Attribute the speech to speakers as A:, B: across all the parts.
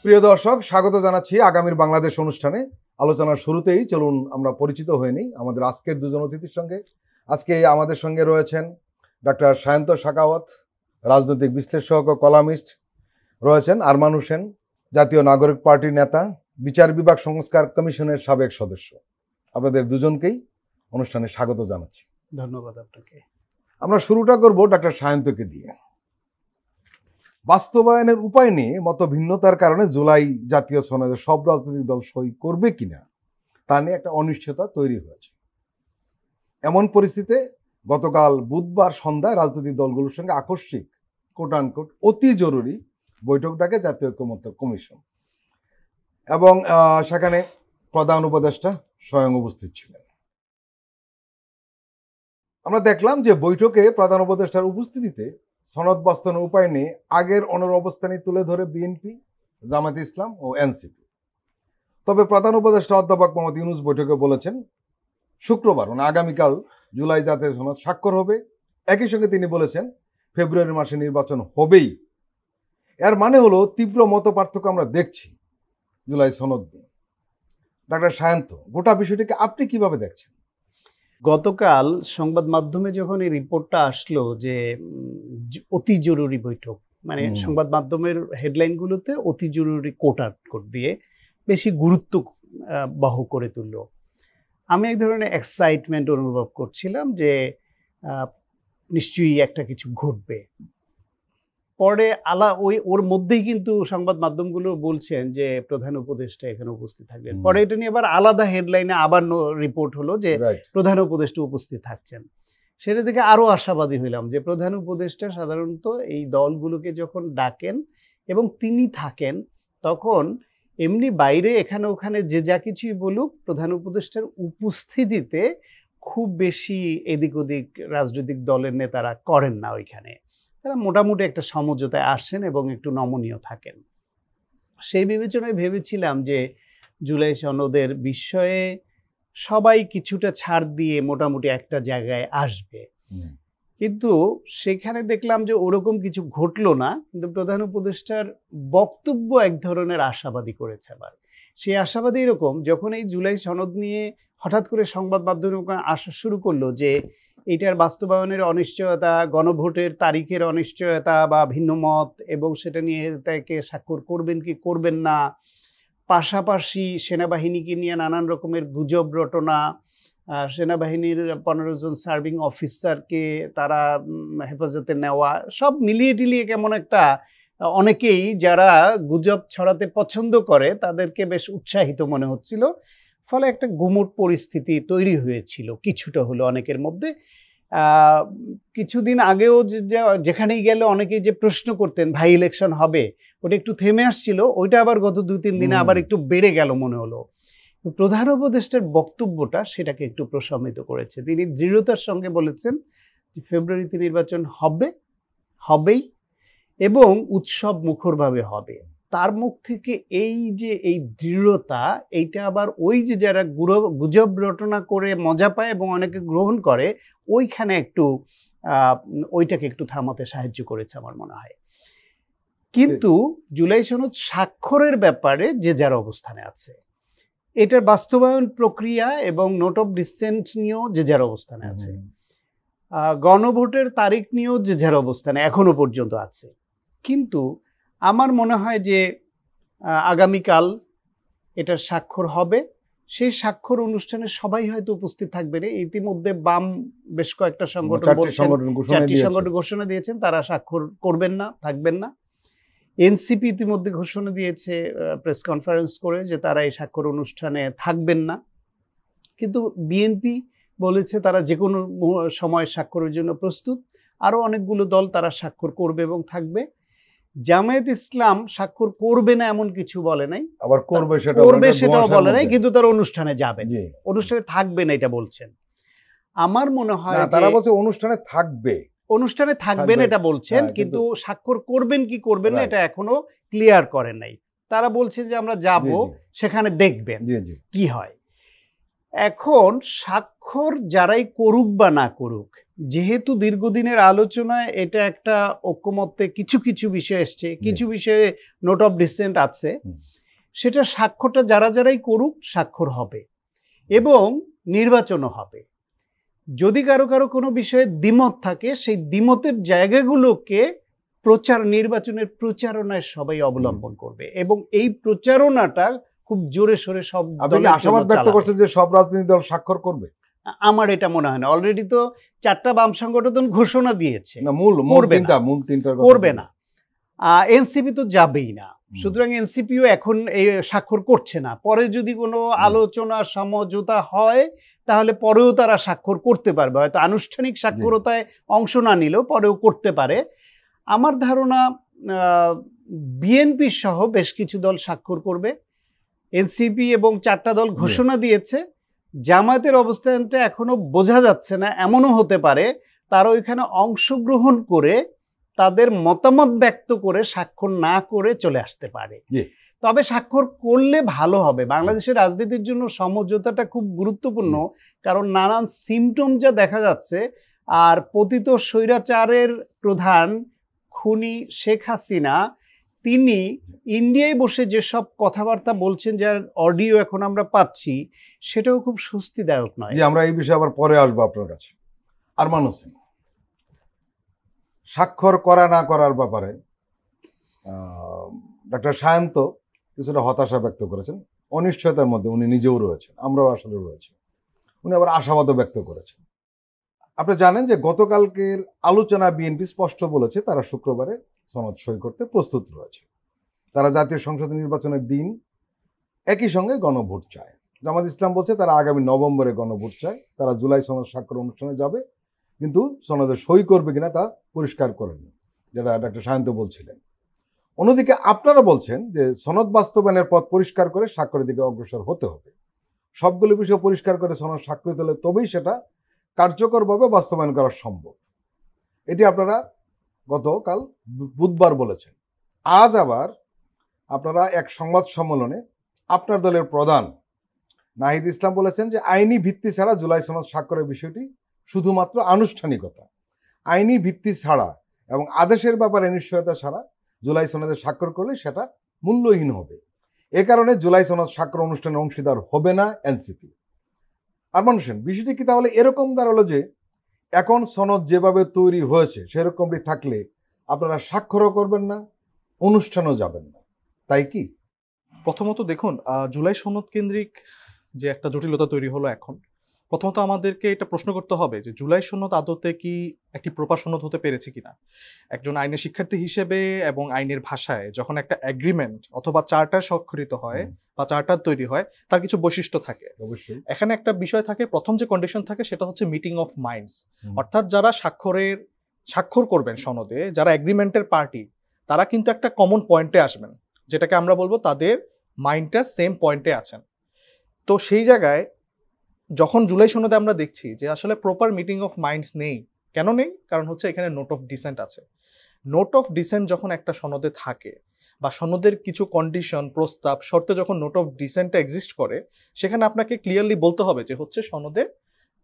A: প্রিয় দর্শক, স্বাগত জানাচ্ছি আগামীর বাংলাদেশ অনুষ্ঠানে। আলোচনার শুরুতেই চলুন আমরা পরিচিত হয়ে নিই আমাদের আজকের দুজন অতিথির সঙ্গে। আজকে আমাদের সঙ্গে রয়েছেন ডক্টর সায়ন্ত শাখাওয়াত, রাজনৈতিক বিশ্লেষক ও কলামিস্ট। রয়েছেন আরমান হোসেন, জাতীয় নাগরিক পার্টির নেতা, বিচার বিভাগ সংস্কার কমিশনের সাবেক সদস্য। আপনাদের দুজনকেই অনুষ্ঠানে স্বাগত জানাচ্ছি।
B: ধন্যবাদ আপনাকে।
A: আমরা শুরুটা করব ডক্টর সায়ন্তকে দিয়ে। বাস্তবায়নের উপায় নিয়ে মত ভিন্নতার কারণে জুলাই জাতীয় সনদে সব রাজনৈতিক দল সই করবে কিনা তা নিয়ে একটা অনিশ্চয়তা তৈরি হয়েছে। এমন পরিস্থিতিতে গতকাল বুধবার সন্ধ্যায় রাজনৈতিক দলগুলোর সঙ্গে আকস্মিক কোট আনকোট অতি জরুরি বৈঠক ডাকে জাতীয় ঐক্যমত্য কমিশন, এবং সেখানে প্রধান উপদেষ্টা স্বয়ং উপস্থিত ছিলেন। আমরা দেখলাম যে বৈঠকে প্রধান উপদেষ্টার উপস্থিতিতে সনদ বাস্তবায়নের উপায় নিয়ে আগের অবস্থানই তুলে ধরে বিএনপি, জামায়াতে ইসলাম ও এনসিপি। তবে প্রধান উপদেষ্টা অধ্যাপক মোহাম্মদ ইউনূস বৈঠকে বলেছেন শুক্রবার মানে আগামীকাল জুলাই জাতীয় সনদ স্বাক্ষর হবে। একই সঙ্গে তিনি বলেছেন ফেব্রুয়ারি মাসে নির্বাচন হবেই। এর মানে হলো তীব্র মত পার্থক্য আমরা দেখছি জুলাই সনদ নিয়ে। ডক্টর সায়ন্ত, গোটা বিষয়টিকে আপনি কিভাবে দেখছেন?
B: গতকাল সংবাদ মাধ্যমে যখন এই রিপোর্টটা আসলো যে অতি জরুরি বৈঠক, মানে সংবাদ মাধ্যমের হেডলাইনগুলোতে অতি জরুরি কোট আনকোট দিয়ে বেশি গুরুত্ব বহ করে তুললো, আমি এক ধরনের এক্সাইটমেন্ট অনুভব করছিলাম যে নিশ্চয়ই একটা কিছু ঘটবে। পরে ওর মধ্যেই কিন্তু সংবাদ মাধ্যমগুলো বলছেন যে প্রধান উপদেষ্টা এখানে উপস্থিত থাকবেন। পরে এটা নিয়ে আবার আলাদা হেডলাইনে আবার রিপোর্ট হলো যে প্রধান উপদেষ্টা উপস্থিত থাকছেন। সেটা থেকে আরো আশাবাদী হইলাম যে প্রধান উপদেষ্টা সাধারণত এই দলগুলোকে যখন ডাকেন এবং তিনি থাকেন তখন এমনি বাইরে এখানে ওখানে যে যা কিছুই বলুক, প্রধান উপদেষ্টার উপস্থিতিতে খুব বেশি এদিক ওদিক রাজনৈতিক দলের নেতারা করেন না। ওইখানে তারা মোটামুটি একটা সমঝোতায় আসেন এবং একটু নমনীয় থাকেন। সেই বিবেচনায় ভেবেছিলাম যে জুলাই সনদের বিষয়ে সবাই কিছুটা ছাড় দিয়ে মোটামুটি একটা জায়গায় আসবে, কিন্তু সেখানে দেখলাম যে ওরকম কিছু ঘটলো না। কিন্তু প্রধান উপদেষ্টার বক্তব্য এক ধরনের আশাবাদী করেছে। আবার সেই আশাবাদী এরকম, যখন এই জুলাই সনদ নিয়ে হঠাৎ করে সংবাদ মাধ্যমে আসা শুরু করলো যে এটার বাস্তবায়নের অনিশ্চয়তা, গণভোটের তারিখের অনিশ্চয়তা বা ভিন্ন মত, এবং সেটা নিয়ে তাকে স্বাক্ষর করবেন কি করবেন না, পাশাপাশি সেনাবাহিনীকে নিয়ে নানান রকমের গুজব রটনা, সেনাবাহিনীর 15 জন সার্ভিং অফিসারকে তারা হেফাজতে নেওয়া, সব মিলিয়ে টিলিয়ে কেমন একটা অনেকেই যারা গুজব ছড়াতে পছন্দ করে তাদেরকে বেশ উৎসাহিত মনে হচ্ছিল। ফলে একটা গুমুট পরিস্থিতি তৈরি হয়েছিল কিছুটা হলো অনেকের মধ্যে। কিছুদিন আগেও যেখানেই গেলে অনেকেই যে প্রশ্ন করতেন ভাই ইলেকশন হবে, ওটা একটু থেমে আসছিল, ওইটা আবার গত 2-3 দিনে আবার একটু বেড়ে গেল মনে হলো। প্রধান উপদেষ্টার বক্তব্যটা সেটাকে একটু প্রশমিত করেছে। তিনি দৃঢ়তার সঙ্গে বলেছেন যে ফেব্রুয়ারিতে নির্বাচন হবেই এবং উৎসব মুখরভাবে হবে। তার মুখ থেকে এই যে এই দৃঢ়তা, এইটা আবার ওই যে যারা গুজব রটনা করে মজা পায় এবং অনেকে গ্রহণ করে, ওইখানে একটু ওইটাকে একটু থামাতে সাহায্য করেছে আমার মনে হয়। কিন্তু জুলাই সনদ স্বাক্ষরের ব্যাপারে যে যার অবস্থানে আছে, এটার বাস্তবায়ন প্রক্রিয়া এবং নোট অফ ডিসেন্ট নিয়েও যে যার অবস্থানে আছে, গণভোটের তারিখ নিয়েও যে যার অবস্থানে এখনো পর্যন্ত আছে। কিন্তু আমার মনে হয় যে আগামীকাল এটার স্বাক্ষর হবে। সেই স্বাক্ষর অনুষ্ঠানে সবাই হয়তো উপস্থিত থাকবে না। ইতিমধ্যে বাম বেশ কয়েকটা সংগঠন 4টি সংগঠন ঘোষণা দিয়েছেন তারা স্বাক্ষর করবেন না, থাকবেন না। এনসিপি ইতিমধ্যে ঘোষণা দিয়েছে প্রেস কনফারেন্স করে যে তারা এই স্বাক্ষর অনুষ্ঠানে থাকবেন না। কিন্তু বিএনপি বলেছে তারা যে কোনো সময় স্বাক্ষরের জন্য প্রস্তুত। আরও অনেকগুলো দল তারা স্বাক্ষর করবে এবং থাকবে। জামায়াত ইসলাম স্বাক্ষর করবে না এমন কিছু বলে নাই, আবার করবে সেটাও বলে নাই, কিন্তু তারা অনুষ্ঠানে যাবে, অনুষ্ঠানে থাকবে না এটা বলছেন। আমার মনে হয়
A: তারা বলছে অনুষ্ঠানে
B: থাকবেন এটা বলছেন, কিন্তু স্বাক্ষর করবেন কি করবেন না এটা এখনো ক্লিয়ার করেন নাই। তারা বলছে যে আমরা যাব, সেখানে দেখবেন কি হয়। এখন স্বাক্ষর যারাই করুক বা না করুক, যেহেতু দীর্ঘদিনের আলোচনায় এটা একটা ঐক্যমত্যে কিছু কিছু বিষয় এসছে, কিছু বিষয়ে নোট অফ ডিসেন্ট আছে, সেটা স্বাক্ষরটা যারাই করুক স্বাক্ষর হবে এবং নির্বাচনও হবে। যদি কারো কোনো বিষয়ে দ্বিমত থাকে, সেই দ্বিমতের জায়গাগুলোকে নির্বাচনের প্রচারণায় সবাই অবলম্বন করবে এবং এই প্রচারণাটা খুব জোরে সোরে সব
A: আপনি আশাবাদ ব্যক্ত করছেন যে সব রাজনৈতিক দল স্বাক্ষর করবে?
B: আমার এটা মনে হয় না। অলরেডি তো 4টা বাম সংগঠন ঘোষণা দিয়েছে
A: না, মূল তিনটা
B: করবে না। এনসিপি তো যাবেই না, সুতরাং এনসিপিও এখন এই স্বাক্ষর করছে না। পরে যদি কোনো আলোচনা সমঝোতা হয় তাহলে পরেও তারা স্বাক্ষর করতে পারবে, হয়তো আনুষ্ঠানিক স্বাক্ষরতায় অংশ না নিলেও পরেও করতে পারে। আমার ধারণা বিএনপি সহ বেশ কিছু দল স্বাক্ষর করবে। এনসিপি এবং 4টা দল ঘোষণা দিয়েছে। জামায়াতের অবস্থানটা এখনো বোঝা যাচ্ছে না, এমনও হতে পারে তারা ওইখানে অংশগ্রহণ করে তাদের মতামত ব্যক্ত করে স্বাক্ষর না করে চলে আসতে পারে। তবে স্বাক্ষর করলে ভালো হবে। বাংলাদেশের রাজনীতির জন্য সমঝোতাটা খুব গুরুত্বপূর্ণ, কারণ নানান সিমটম যা দেখা যাচ্ছে। আর পতিত স্বৈরাচারের প্রধান খুনি শেখ হাসিনা, তিনি ইন্ডিয়ায় বসে যেসব কথাবার্তা বলছেন, যার অডিও এখন আমরা পাচ্ছি, সেটাও খুব স্বস্তিদায়ক নয়।
A: আমরা এই বিষয়ে আবার পরে আসবো আপনার কাছে। আরমান হোসেন, স্বাক্ষর করা না করার ব্যাপারে ডক্টর সায়ন্ত কিছুটা হতাশা ব্যক্ত করেছেন। অনিশ্চয়তার মধ্যে উনি নিজেও রয়েছেন, আমরাও আসলে রয়েছি। উনি আবার আশাবাদও ব্যক্ত করেছেন। আপনি জানেন যে গতকালকের আলোচনা বিএনপি স্পষ্ট বলেছে তারা শুক্রবারে সনদ সই করতে প্রস্তুত রয়েছে। তারা জাতীয় সংসদ নির্বাচনের দিন একই সঙ্গে গণভোট চায়। জামাত ইসলাম বলছে তারা আগামী নভেম্বরে গণভোট চায়। তারা জুলাই সনদ স্বাক্ষর অনুষ্ঠানে যাবে, কিন্তু সনদে সই করবে কিনা তা পরিষ্কার করেনি, যেটা ডক্টর সায়ন্ত বলছিলেন। অন্যদিকে আপনারা বলছেন যে সনদ বাস্তবায়নের পথ পরিষ্কার করে স্বাক্ষরের দিকে অগ্রসর হতে হবে। সবগুলো বিষয় পরিষ্কার করে সনদ স্বাক্ষরিত হলে তবেই সেটা কার্যকরভাবে বাস্তবায়ন করা সম্ভব। এটি আপনারা গতকাল বুধবার বলেছেন। আজ আবার আপনারা এক সংবাদ সম্মেলনে আপনার দলের প্রধান নাহিদ ইসলাম বলেছেন যে আইনি ভিত্তি ছাড়া জুলাই সনদ স্বাক্ষরের বিষয়টি শুধুমাত্র আনুষ্ঠানিকতা। আইনি ভিত্তি ছাড়া এবং আদেশের ব্যাপারে নিশ্চয়তা ছাড়া জুলাই সনদে স্বাক্ষর করলে সেটা মূল্যহীন হবে। এ কারণে জুলাই সনদ স্বাক্ষর অনুষ্ঠানের অংশীদার হবে না এনসিপি। আরমান হোসেন, বিষয়টি কি তাহলে এরকম দাঁড়ালো যে এখন সনদ যেভাবে তৈরি হয়েছে সেরকমটি থাকলে আপনারা স্বাক্ষরও করবেন না, অনুষ্ঠানও যাবেন না, তাই কি?
C: প্রথমত দেখুন, জুলাই সনদ কেন্দ্রিক যে একটা জটিলতা তৈরি হলো, এখন প্রথমত আমাদেরকে এটা প্রশ্ন করতে হবে যে জুলাই সনদ আদতে কি একটি প্রপার সনদ হতে পেরেছে কিনা। একজন আইনের শিক্ষার্থী হিসেবে এবং আইনের ভাষায় যখন একটা এগ্রিমেন্ট অথবা চার্টার স্বাক্ষরিত হয় বা চার্টার তৈরি হয়, তার কিছু বৈশিষ্ট্য থাকে।
A: অবশ্যই
C: এখানে একটা বিষয় থাকে, প্রথম যে কন্ডিশন থাকে সেটা হচ্ছে মিটিং অফ মাইন্ডস। অর্থাৎ যারা স্বাক্ষর করবেন সনদে, যারা এগ্রিমেন্টের পার্টি, তারা কিন্তু একটা কমন পয়েন্টে আসবেন, যেটাকে আমরা বলবো তাদের মাইন্ডটা সেম পয়েন্টে আছেন। তো সেই জায়গায় যখন জুলাই সনদে আমরা দেখছি যে আসলে প্রপার মিটিং অফ মাইন্ডস নেই। কেন নেই? কারণ হচ্ছে এখানে নোট অফ ডিসেন্ট আছে। নোট অফ ডিসেন্ট যখন একটা সনদে থাকে বা সনদের কিছু কন্ডিশন, প্রস্তাব, শর্তে যখন নোট অফ ডিসেন্টটা এক্সিস্ট করে, সেখানে আপনাকে ক্লিয়ারলি বলতে হবে যে হচ্ছে সনদে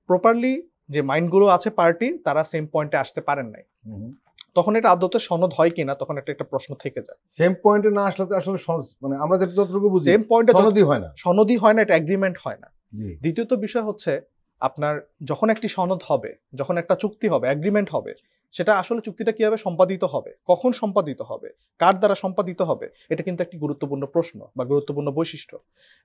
C: প্রপারলি যে মাইন্ডগুলো আছে পার্টি, তারা সেম পয়েন্টে আসতে পারেন নাই। তখন এটা আদতে সনদ হয় কিনা, তখন একটা প্রশ্ন থেকে যায়।
A: সেম পয়েন্টে না আসলে তো আসলে মানে আমরা যেটা যতটুকু বুঝি
C: সেম পয়েন্টে
A: সনদই হয় না,
C: এটা এগ্রিমেন্ট হয় না। দ্বিতীয়ত বিষয় হচ্ছে আপনার যখন একটি সনদ হবে, যখন একটা চুক্তি হবে, এগ্রিমেন্ট হবে, সেটা আসলে চুক্তিটা কিভাবে সম্পাদিত হবে, কখন সম্পাদিত হবে, কার দ্বারা সম্পাদিত হবে, এটা কিন্তু একটি গুরুত্বপূর্ণ প্রশ্ন বা গুরুত্বপূর্ণ বৈশিষ্ট্য।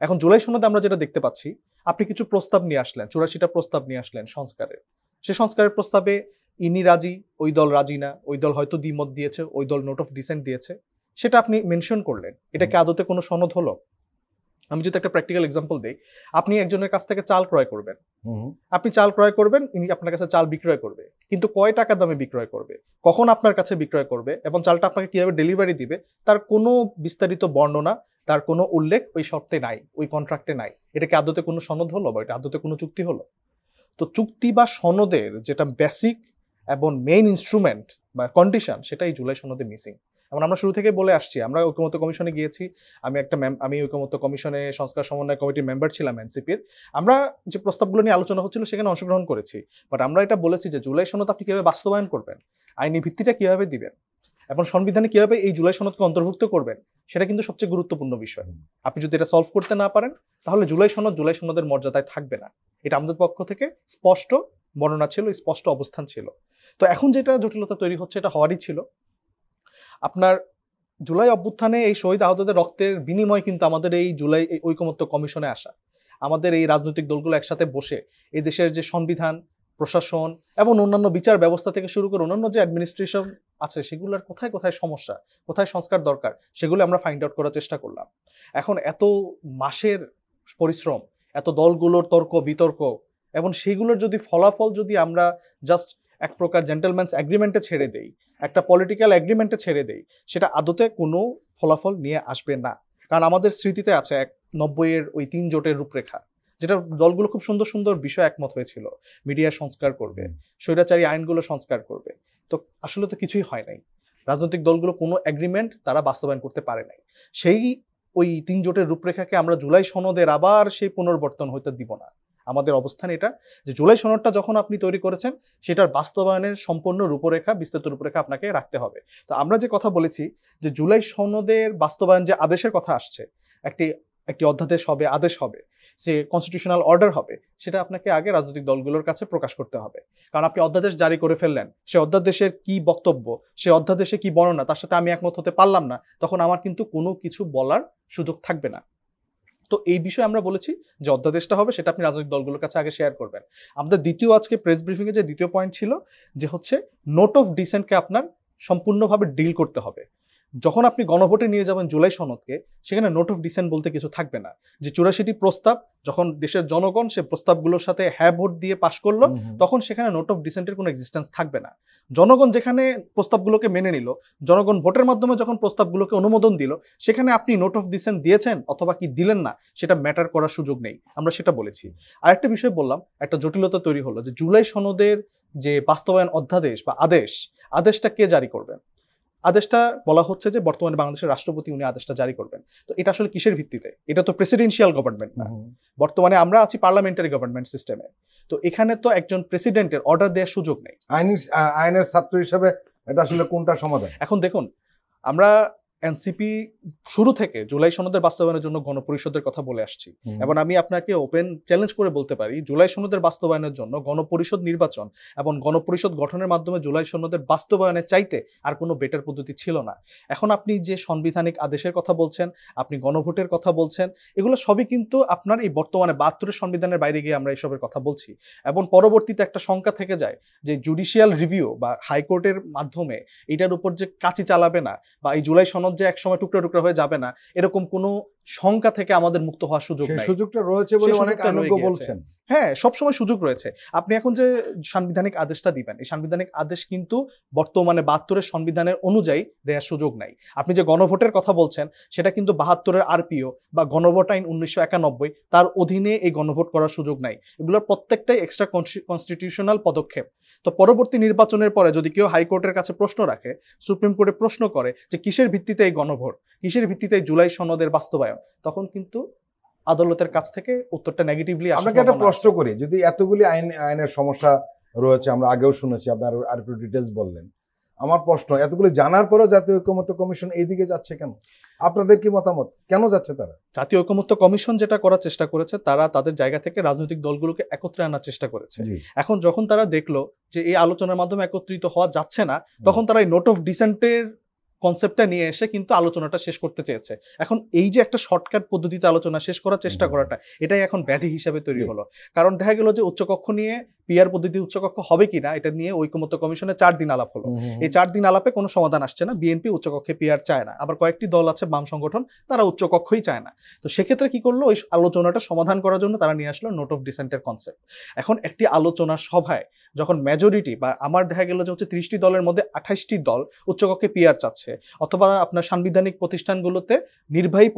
C: এখন জুলাই সনদে আমরা যেটা দেখতে পাচ্ছি, আপনি কিছু প্রস্তাব নিয়ে আসলেন, 84টা প্রস্তাব নিয়ে আসলেন সংস্কারের। সেই সংস্কারের প্রস্তাবে ইনি রাজি, ওই দল রাজি না, ওই দল হয়তো দ্বিমত দিয়েছে, ওই দল নোট অফ ডিসেন্ট দিয়েছে, সেটা আপনি মেনশন করলেন। এটা কি আদতে কোনো সনদ হলো? আমি যদি একটা প্র্যাকটিক্যাল এক্সাম্পল দিই, আপনি একজনের কাছ থেকে চাল ক্রয় করবেন, ইনি আপনার কাছে চাল বিক্রয় করবে, কিন্তু কয় টাকা দামে বিক্রয় করবে, কখন আপনার কাছে বিক্রয় করবে এবং চালটা আপনাকে কিভাবে ডেলিভারি দিবে, তার কোনো বিস্তারিত বর্ণনা, তার কোনো উল্লেখ ওই শর্তে নাই, ওই কন্ট্রাক্টে নাই। এটা কি আদতে কোনো সনদ হলো বা এটা আদতে কোনো চুক্তি হলো? তো চুক্তি বা সনদের যেটা বেসিক এবং মেইন ইনস্ট্রুমেন্ট বা কন্ডিশন, সেটাই জুলাই সনদে মিসিং। এবং আমরা শুরু থেকে বলে আসছি, আমরা ঐকমত্য কমিশনে গিয়েছি, আমি ঐকমত্য কমিশনে সংস্কার সমন্বয় কমিটির মেম্বার ছিলাম এনসিপির। আমরা যে প্রস্তাবগুলো নিয়ে আলোচনা হচ্ছিল সেখানে অংশগ্রহণ করেছি, বাট আমরা এটা বলেছি যে জুলাই সনদ আপনি কিভাবে বাস্তবায়ন করবেন, আইনি ভিত্তিটা কিভাবে দিবেন এবং সংবিধানে কিভাবে এই জুলাই সনদকে অন্তর্ভুক্ত করবেন, সেটা কিন্তু সবচেয়ে গুরুত্বপূর্ণ বিষয়। আপনি যদি এটা সলভ করতে না পারেন তাহলে জুলাই সনদের মর্যাদায় থাকবে না। এটা আমাদের পক্ষ থেকে স্পষ্ট বর্ণনা ছিল, স্পষ্ট অবস্থান ছিল। তো এখন যেটা জটিলতা তৈরি হচ্ছে, এটা হওয়ারই ছিল। আপনার জুলাই অভ্যুত্থানে এই শহীদ আহতদের রক্তের বিনিময় কিন্তু আমাদের এই জুলাই ঐকমত্য কমিশনে আসা, আমাদের এই রাজনৈতিক দলগুলো একসাথে বসে এই দেশের যে সংবিধান, প্রশাসন এবং অন্যান্য বিচার ব্যবস্থা থেকে শুরু করে অন্যান্য যে অ্যাডমিনিস্ট্রেশন আছে সেগুলোর কোথায় কোথায় সমস্যা, কোথায় সংস্কার দরকার, সেগুলো আমরা ফাইন্ড আউট করার চেষ্টা করলাম। এখন এত মাসের পরিশ্রম, এত দলগুলোর তর্ক বিতর্ক এবং সেইগুলোর যদি ফলাফল যদি আমরা জাস্ট এক প্রকার জেন্টলম্যানস এগ্রিমেন্টে ছেড়ে দেই, একটা পলিটিক্যাল এগ্রিমেন্টে ছেড়ে দেই, সেটা আদতে কোনো ফলাফল নিয়ে আসবে না। কারণ আমাদের স্মৃতিতে আছে 90-এর ওই 3 জোটের রূপরেখা, যেটা দলগুলো খুব সুন্দর সুন্দর বিষয় একমত হয়েছিল, মিডিয়া সংস্কার করবে, স্বৈরাচারী আইনগুলো সংস্কার করবে। তো আসলে তো কিছুই হয় নাই। রাজনৈতিক দলগুলো কোনো এগ্রিমেন্ট তারা বাস্তবায়ন করতে পারে নাই। সেই ওই 3 জোটের রূপরেখাকে আমরা জুলাই সনদের আবার সেই পুনর্বর্তন হতে দিব না। আমাদের অবস্থান এটা যে জুলাই সনদটা যখন আপনি তৈরি করেছেন সেটার বাস্তবায়নের সম্পূর্ণ রূপরেখা, বিস্তৃত রূপরেখা আপনাকে রাখতে হবে। তো আমরা যে কথা বলেছি যে জুলাই সনদের বাস্তবায়ন, যে আদেশের কথা আসছে, একটি অধ্যাদেশ হবে, আদেশ হবে, যে কনস্টিটিউশনাল অর্ডার হবে, সেটা আপনাকে আগে রাজনৈতিক দলগুলোর কাছে প্রকাশ করতে হবে। কারণ আপনি অধ্যাদেশ জারি করে ফেললেন, সে অধ্যাদেশের কি বক্তব্য, সে অধ্যাদেশে কি বর্ণনা, তার সাথে আমি একমত হতে পারলাম না, তখন আমার কিন্তু কোনো কিছু বলার সুযোগ থাকবে না। তো এই বিষয়ে আমরা বলেছি যে অধ্যাদেশটা হবে, সেটা আপনি রাজনৈতিক দলগুলোর কাছে আগে শেয়ার করবেন। আমাদের দ্বিতীয় আজকে প্রেস ব্রিফিংয়ে যে দ্বিতীয় পয়েন্ট ছিল যে হচ্ছে নোট অফ ডিসেন্টকে আপনার সম্পূর্ণভাবে ডিল করতে হবে। যখন আপনি গণভোটে নিয়ে যাবেন জুলাই সনদকে, সেখানে নোট অফ ডিসেন্ট বলতে কিছু থাকবে না। যে 84টি প্রস্তাব যখন দেশের জনগণ সে প্রস্তাবগুলোর সাথে হ্যাঁ ভোট দিয়ে পাশ করলো, তখন সেখানে নোট অফ ডিসেন্টের কোনো এক্সিস্টেন্স থাকবে না। জনগণ যেখানে প্রস্তাবগুলোকে মেনে নিল, জনগণ ভোটের মাধ্যমে যখন প্রস্তাবগুলোকে অনুমোদন দিল, সেখানে আপনি নোট অফ ডিসেন্ট দিয়েছেন অথবা কি দিলেন না সেটা ম্যাটার করার সুযোগ নেই। আমরা সেটা বলেছি। আরেকটা বিষয় বললাম, একটা জটিলতা তৈরি হলো যে জুলাই সনদের যে বাস্তবায়ন অধ্যাদেশ বা আদেশটা কে জারি করবেন। আদেশটা বলা হচ্ছে যে বর্তমানে বাংলাদেশের রাষ্ট্রপতি উনি আদেশটা জারি করবেন। তো এটা আসলে কিসের ভিত্তিতে? এটা তো প্রেসিডেন্সিয়াল গভর্নমেন্ট না, বর্তমানে আমরা আছি পার্লামেন্টারি গভর্নমেন্ট সিস্টেমে। তো এখানে তো একজন প্রেসিডেন্টের অর্ডার দেওয়ার সুযোগ নেই।
A: আইনের ছাত্র হিসেবে এটা আসলে কোনটা সমাধান?
C: এখন দেখুন, আমরা এনসিপি শুরু থেকে জুলাই সনদের বাস্তবায়নের জন্য গণপরিষদের কথা বলে আসছি, এবং আমি আপনাকে ওপেন চ্যালেঞ্জ করে বলতে পারি জুলাই সনদের বাস্তবায়নের জন্য গণপরিষদ নির্বাচন এবং গণপরিষদ গঠনের মাধ্যমে জুলাই সনদের বাস্তবায়নের চাইতে আর কোনো বেটার পদ্ধতি ছিল না। এখন আপনি যে সাংবিধানিক আদেশের কথা বলছেন, আপনি গণভোটের কথা বলছেন, এগুলো সবই কিন্তু আপনার এই বর্তমানে 72 সংবিধানের বাইরে গিয়ে আমরা এইসবের কথা বলছি। এবং পরবর্তীতে একটা শঙ্কা থেকে যায় যে জুডিশিয়াল রিভিউ বা হাইকোর্টের মাধ্যমে এটার উপর যে কাচি চালাবে না, বা এই জুলাই সনদ যে এক সময় টুকরা টুকরা হয়ে যাবে না, এরকম কোনো শঙ্কা থেকে আমাদের মুক্ত হওয়ার সুযোগ নাই।
A: সুযোগটা রয়েছে বলে অনেক আইনজ্ঞ বলছেন।
C: হ্যাঁ, সবসময় সুযোগ রয়েছে। আপনি এখন যে সাংবিধানিক আদেশটা দিবেন, এই সাংবিধানিক আদেশ কিন্তু বর্তমানে 72-এর সংবিধানের অনুযায়ী দেওয়ার সুযোগ নাই। আপনি যে গণভোটের কথা বলছেন, সেটা কিন্তু 72-এর আরপিও বা গণভোট আইন 1991 তার অধীনে এই গণভোট করার সুযোগ নাই। এগুলোর প্রত্যেকটাই এক্সট্রা কনস্টিটিউশনাল পদক্ষেপ। তো পরবর্তী নির্বাচনের পরে যদি কেউ হাইকোর্টের কাছে প্রশ্ন রাখে, সুপ্রিম কোর্টে প্রশ্ন করে যে কিসের ভিত্তিতে এই গণভোট, কিসের ভিত্তিতে জুলাই সনদের বাস্তবায়ন, তখন কিন্তু আদালতের কাছ থেকে উত্তরটা নেগেটিভলি আসে।
A: আপনাকে একটা প্রশ্ন করি, যদি এতগুলি আইনের সমস্যা রয়েছে, আমরা আগেও শুনেছি, আপনার আর একটু ডিটেলস বললেন, আমার প্রশ্ন, এতগুলি জানার পরেও জাতীয় ঐকমত্য কমিশন এইদিকে যাচ্ছে কেন? আপনাদের কি মতামত, কেন যাচ্ছে তারা?
C: জাতীয় ঐকমত্য কমিশন যেটা করার চেষ্টা করেছে, তারা তাদের জায়গা থেকে রাজনৈতিক দলগুলোকে একত্রে আনার চেষ্টা করেছে। এখন যখন তারা দেখলো যে এই আলোচনার মাধ্যমে একত্রিত হওয়া যাচ্ছে না, তখন তারা এই নোট অফ ডিসেন্টের কনসেপ্টটা নিয়ে এসে কিন্তু আলোচনাটা শেষ করতে চেয়েছে। এখন এই যে একটা শর্টকাট পদ্ধতিতে আলোচনা শেষ করার চেষ্টা করাটা, এটাই এখন ব্যাধি হিসাবে তৈরি হলো। কারণ দেখা গেল যে উচ্চকক্ষ নিয়ে পিআর পদ্ধতি উচ্চকক্ষ হবে কিনা এটা নিয়ে ঐকমত্য কমিশনে 4 দিন আলাপ হলো। এই 4 দিন আলাপে কোনো সমাধান আসছে না। বিএনপি উচ্চকক্ষে পিআর চায় না, আবার কয়েকটি দল আছে বাম সংগঠন, তারা উচ্চকক্ষই চায় না। তো সেক্ষেত্রে কি করলো, ওই আলোচনাটা সমাধান করার জন্য তারা নিয়ে আসলো নোট অফ ডিসেন্টের কনসেপ্ট। এখন একটি আলোচনা সভায় যখন মেজরিটি বা আমার দেখা গেল যে হচ্ছে 30টি দলের মধ্যে 28টি দল উচ্চকক্ষে পিআর চাচ্ছে, অথবা আপনার সাংবিধানিক প্রতিষ্ঠানগুলোতে নির্বাহী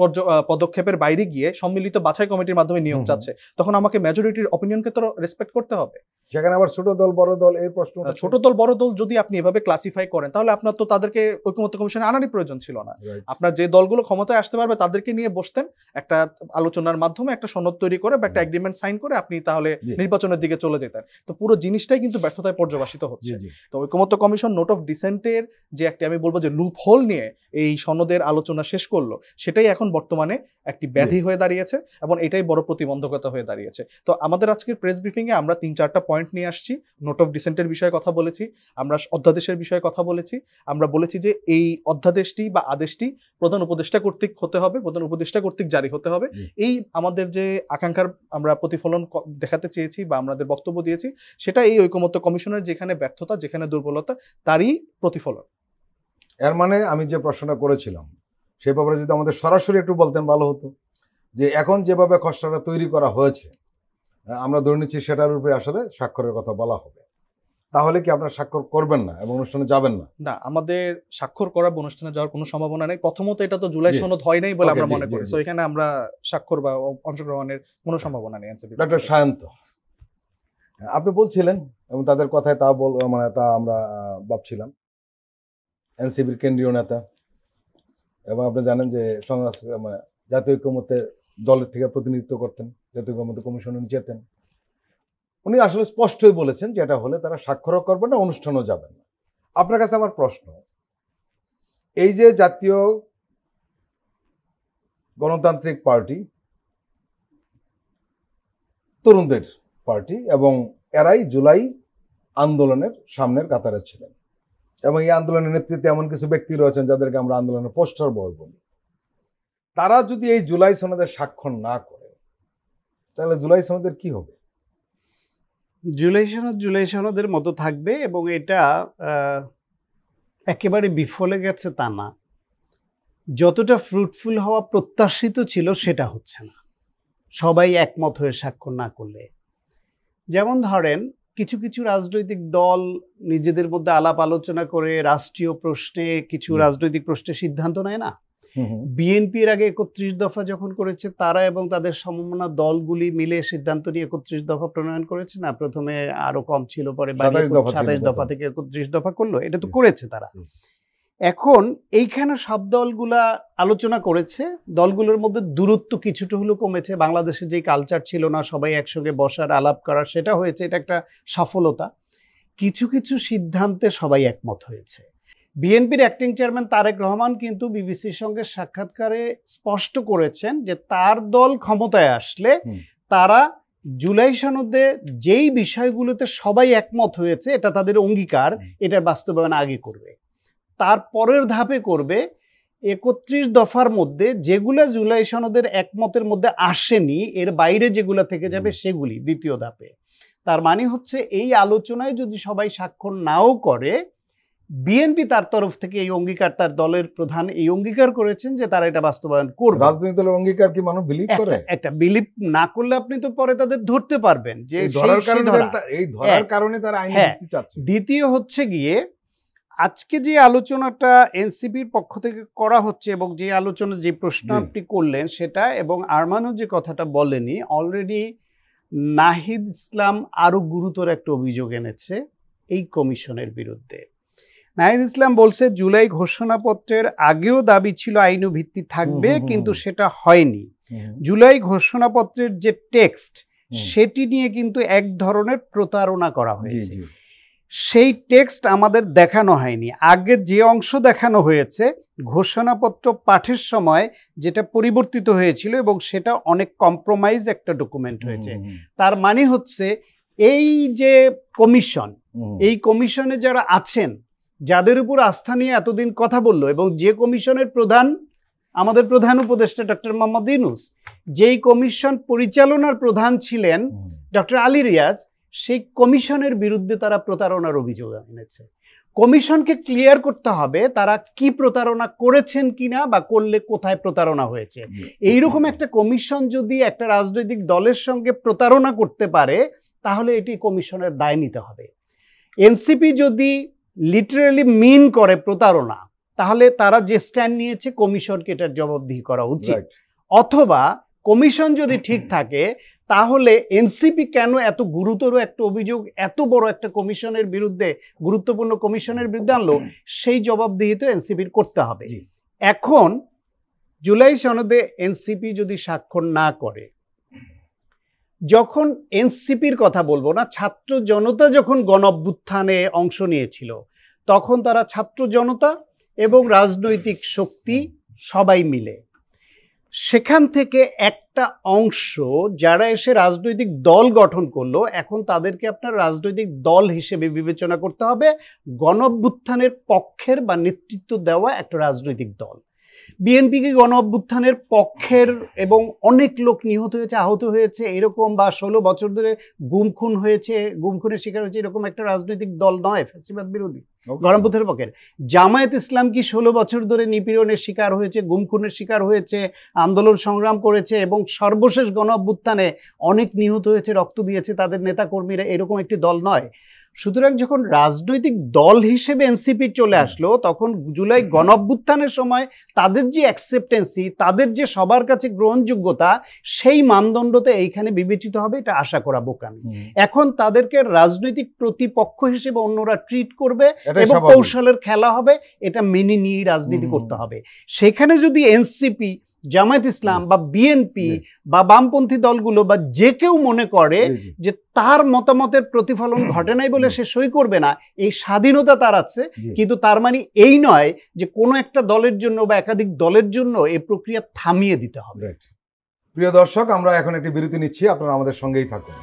C: পদক্ষেপের বাইরে গিয়ে সম্মিলিত বাছাই কমিটির মাধ্যমে নিয়োগ চাচ্ছে, তখন আমাকে মেজরিটির অপিনিয়নকে তো রেসপেক্ট করতে হবে।
A: সেখানে আবার ছোট দল বড় দল এই প্রশ্ন,
C: ছোট দল বড় দল যদি আপনি এভাবে ক্লাসিফাই করেন তাহলে আপনার তো তাদেরকে ঐকমত্য কমিশনে আনারই প্রয়োজন ছিল না। আপনার যে দলগুলো ক্ষমতায় আসতে পারবে তাদেরকে নিয়ে বসতেন, একটা আলোচনার মাধ্যমে একটা সনদ তৈরি করে বা একটা এগ্রিমেন্ট সাইন করে আপনি তাহলে নির্বাচনের দিকে চলে যেতেন। তো পুরো জিনিসটাই কিন্তু ব্যর্থতায় পর্যবসিত হচ্ছে। তো ঐকমত্য কমিশন নোট অফ ডিসেন্টের যে একটা আমি বলবো যে লুপ হোল নিয়ে এই সনদের আলোচনা শেষ করলো, সেটাই এখন বর্তমানে একটি ব্যাধি হয়ে দাঁড়িয়েছে এবং এটাই বড় প্রতিবন্ধকতা হয়ে দাঁড়িয়েছে। তো আমাদের আজকের প্রেস ব্রিফিংয়ে আমরা 3-4টা পয়েন্ট নিয়ে আসছি। নোট অফ ডিসেন্টের বিষয়ে কথা বলেছি, আমরা অধ্যাদেশের বিষয়ে কথা বলেছি, আমরা বলেছি যে এই অধ্যাদেশটি বা আদেশটি প্রধান উপদেষ্টা কর্তৃক হতে হবে, প্রধান উপদেষ্টা কর্তৃক জারি হতে হবে। এই আমাদের যে আকাঙ্ক্ষার আমরা প্রতিফলন দেখাতে চেয়েছি বা আমাদের বক্তব্য দিয়েছি, সেটা এই ঐকমত্য কমিশনের যেখানে ব্যর্থতা, যেখানে দুর্বলতা, তারই প্রতিফলন।
A: এর মানে আমি যে প্রশ্নটা করেছিলাম সেই ব্যাপারে যদি আমাদের সরাসরি একটু বলতেন ভালো হতো, যে এখন যেভাবে খসড়াটা তৈরি করা হয়েছে আমরা ধরে নিচ্ছি সেটার উপরে আসলে স্বাক্ষরের কথা বলা হবে, তাহলে কি আপনারা স্বাক্ষর করবেন না এবং অনুষ্ঠানে যাবেন না?
C: না, আমাদের স্বাক্ষর করা অনুষ্ঠানে যাওয়ার কোনো সম্ভাবনা নেই। প্রথমত এটা তো জুলাই সনদ হয় নাই বলে আমরা মনে করি, সো এখানে আমরা স্বাক্ষর বা অংশগ্রহণের কোনো সম্ভাবনা নেই।
A: ডক্টর সায়ন্ত, আপনি বলছিলেন এবং তাদের কথায় তা মানে তা আমরা ভাবছিলাম, এনসিপির কেন্দ্রীয় নেতা এবং আপনি জানেন যে মানে জাতীয় ঐক্যমত্যে দলের থেকে প্রতিনিধিত্ব করতেন, জাতীয় ঐক্যমত্য কমিশনে যেতেন, উনি আসলে স্পষ্টই বলেছেন যে এটা হলে তারা স্বাক্ষরও করবেন না, অনুষ্ঠানও যাবেন না। আপনার কাছে আমার প্রশ্ন, এই যে জাতীয় গণতান্ত্রিক পার্টি, তরুণদের পার্টি, এবং এরাই জুলাই আন্দোলনের সামনের কাতারে ছিলেন এবং এই আন্দোলনের নেতৃত্বে এমন কিছু ব্যক্তি রয়েছেন যাদেরকে আমরা আন্দোলনের পোস্টার বয় বলি, তারা যদি এই জুলাই সনদের স্বাক্ষর না করে তাহলে জুলাই সনদের কি হবে?
B: জুলাই সনদের মতো থাকবে এবং এটা একেবারে বিফলে গেছে তা না, যতটা ফ্রুটফুল হওয়া প্রত্যাশিত ছিল সেটা হচ্ছে না, সবাই একমত হয়ে স্বাক্ষর না করলে। যেমন ধরেন কিছু কিছু রাজনৈতিক দল নিজেদের মধ্যে আলাপ আলোচনা করে রাষ্ট্রীয় প্রশ্নে কিছু রাজনৈতিক প্রশ্নে সিদ্ধান্ত নেয় না। বিএনপির আগে 31 দফা যখন করেছে তারা এবং তাদের সমমনা দলগুলি মিলে সিদ্ধান্ত নিয়ে 31 দফা প্রণয়ন করেছে না, প্রথমে আরো কম ছিল, পরে 27 দফা থেকে 31 দফা করলো, এটা তো করেছে তারা। এখন এইখানে সব দলগুলা আলোচনা করেছে, দলগুলোর মধ্যে দূরত্ব কিছুটা হলেও কমেছে, বাংলাদেশে যে কালচার ছিল না সবাই একসঙ্গে বসার আলাপ করার, সেটা হয়েছে, এটা একটা সফলতা। কিছু কিছু সিদ্ধান্তে সবাই একমত হয়েছে। বিএনপির অ্যাক্টিং চেয়ারম্যান তারেক রহমান কিন্তু বিবিসির সঙ্গে সাক্ষাৎকারে স্পষ্ট করেছেন যে তার দল ক্ষমতায় আসলে তারা জুলাই সনদে যেই বিষয়গুলোতে সবাই একমত হয়েছে এটা তাদের অঙ্গীকার, এটার বাস্তবায়ন আগে করবে, তারপরের ধাপে করবে 31 দফার মধ্যে যেগুলো জুলাই সনদের একমতের মধ্যে আসেনি, এর বাইরে যেগুলো থেকে যাবে সেগুলি দ্বিতীয় ধাপে। তার মানে হচ্ছে এই আলোচনায় যদি সবাই স্বাক্ষর নাও করে, বিএনপি তার তরফ থেকে এই অঙ্গীকার, তার দলের প্রধান এই অঙ্গীকার করেছেন যে তারা এটা বাস্তবায়ন করবে।
A: রাজনৈতিক দলের অঙ্গীকার কি মানুষ বিলিভ করে?
B: একটা বিলিভ না করলে আপনি তো পরে তাদের ধরতে পারবেন যে
A: এই ধরার কারণে তারা আইন দিতে চাচ্ছে।
B: দ্বিতীয় হচ্ছে গিয়ে আজকে যে আলোচনাটা এনসিপির পক্ষ থেকে করা হচ্ছে এবং যে আলোচনা, যে প্রশ্ন আপনি করলেন সেটা, এবং আরমানও যে কথাটা বলেনি, অলরেডি নাহিদ ইসলাম আরো গুরুতর একটা অভিযোগ এনেছে এই কমিশনের বিরুদ্ধে। নাহিদ ইসলাম বলছে জুলাই ঘোষণাপত্রের আগেও দাবি ছিল আইন ভিত্তি থাকবে, কিন্তু সেটা হয়নি। জুলাই ঘোষণাপত্রের যে টেক্সট সেটি নিয়ে কিন্তু এক ধরনের প্রতারণা করা হয়েছে, সেই টেক্সট আমাদের দেখানো হয়নি। আগে যে অংশ দেখানো হয়েছে ঘোষণাপত্র পাঠের সময় যেটা পরিবর্তিত হয়েছিল এবং সেটা অনেক কম্প্রোমাইজ একটা ডকুমেন্ট হয়েছে। তার মানে হচ্ছে এই যে কমিশন, এই কমিশনে যারা আছেন, যাদের উপর আস্থা নিয়ে এতদিন কথা বললো, এবং যে কমিশনের প্রধান আমাদের প্রধান উপদেষ্টা ডক্টর মোহাম্মদ ইউনূস, যেই কমিশন পরিচালনার প্রধান ছিলেন ডক্টর আলী রিয়াজ, সেই কমিশনের বিরুদ্ধে তারা প্রতারণার অভিযোগ এনেছে। কমিশনকে ক্লিয়ার করতে হবে তারা কি প্রতারণা করেছেন কিনা বা করলে কোথায় প্রতারণা হয়েছে। এইরকম একটা কমিশন যদি একটা রাজনৈতিক দলের সঙ্গে প্রতারণা করতে পারে তাহলে এটি কমিশনের দায় নিতে হবে। এনসিপি যদি লিটারালি মিন করে প্রতারণা, তাহলে তারা যে স্ট্যান্ড নিয়েছে কমিশনকে এটার জবাবদিহি করা উচিত। অথবা কমিশন যদি ঠিক থাকে তাহলে এনসিপি কেন এত গুরুতর একটা অভিযোগ এত বড় একটা কমিশনের বিরুদ্ধে, গুরুত্বপূর্ণ কমিশনের বিরুদ্ধে আনলো, সেই জবাবদিহি তো এনসিপির করতে হবে। এখন জুলাই সনদে এনসিপি যদি স্বাক্ষর না করে, যখন এনসিপির কথা বলবো না, ছাত্র জনতা যখন গণঅভ্যুত্থানে অংশ নিয়েছিল, তখন তারা ছাত্র জনতা এবং রাজনৈতিক শক্তি সবাই মিলে, সেখান থেকে একটা অংশ যারা এসে রাজনৈতিক দল গঠন করলো, এখন তাদেরকে আপনার রাজনৈতিক দল হিসেবে বিবেচনা করতে হবে গণঅভ্যুত্থানের পক্ষের বা নেতৃত্ব দেওয়া একটা রাজনৈতিক দল। বিএনপিকে গণঅভ্যুত্থানের পক্ষের এবং অনেক লোক নিহত হয়েছে, আহত হয়েছে এরকম, বা 16 বছর ধরে গুম খুন হয়েছে, গুম খুনের শিকার হয়েছে, এরকম একটা রাজনৈতিক দল নয় ফ্যাসিবাদ বিরোধী গণঅভ্যুত্থানের পক্ষের। জামায়াত ইসলাম কি 16 বছর ধরে নিপীড়নের শিকার হয়েছে, গুম খুনের শিকার হয়েছে, আন্দোলন সংগ্রাম করেছে এবং সর্বশেষ গণঅভ্যুত্থানে অনেক নিহত হয়েছে, রক্ত দিয়েছে তাদের নেতাকর্মীরা, এরকম একটি দল নয়। সুতরাং যখন রাজনৈতিক দল হিসেবে এনসিপি চলে আসলো, তখন জুলাই গণঅভ্যুত্থানের সময় তাদের যে অ্যাকসেপ্টেন্সি, তাদের যে সবার কাছে গ্রহণযোগ্যতা, সেই মানদণ্ডতে এইখানে বিবেচিত হবে, এটা আশা করা বোকামি। এখন তাদেরকে রাজনৈতিক প্রতিপক্ষ হিসেবে অন্যরা ট্রিট করবে এবং কৌশলের খেলা হবে, এটা মেনে নিয়ে রাজনীতি করতে হবে। সেখানে যদি এনসিপি, জামায়াত ইসলাম বা বিএনপি বা বামপন্থী দলগুলো বা যে কেউ মনে করে যে তার মতামতের প্রতিফলন ঘটে নাই বলে সে সই করবে না, এই স্বাধীনতা তার আছে, কিন্তু তার মানে এই নয় যে কোনো একটা দলের জন্য বা একাধিক দলের জন্য এই প্রক্রিয়া থামিয়ে দিতে হবে।
A: প্রিয় দর্শক, আমরা এখন একটি বিরতি নিচ্ছি, আপনারা আমাদের সঙ্গেই থাকুন।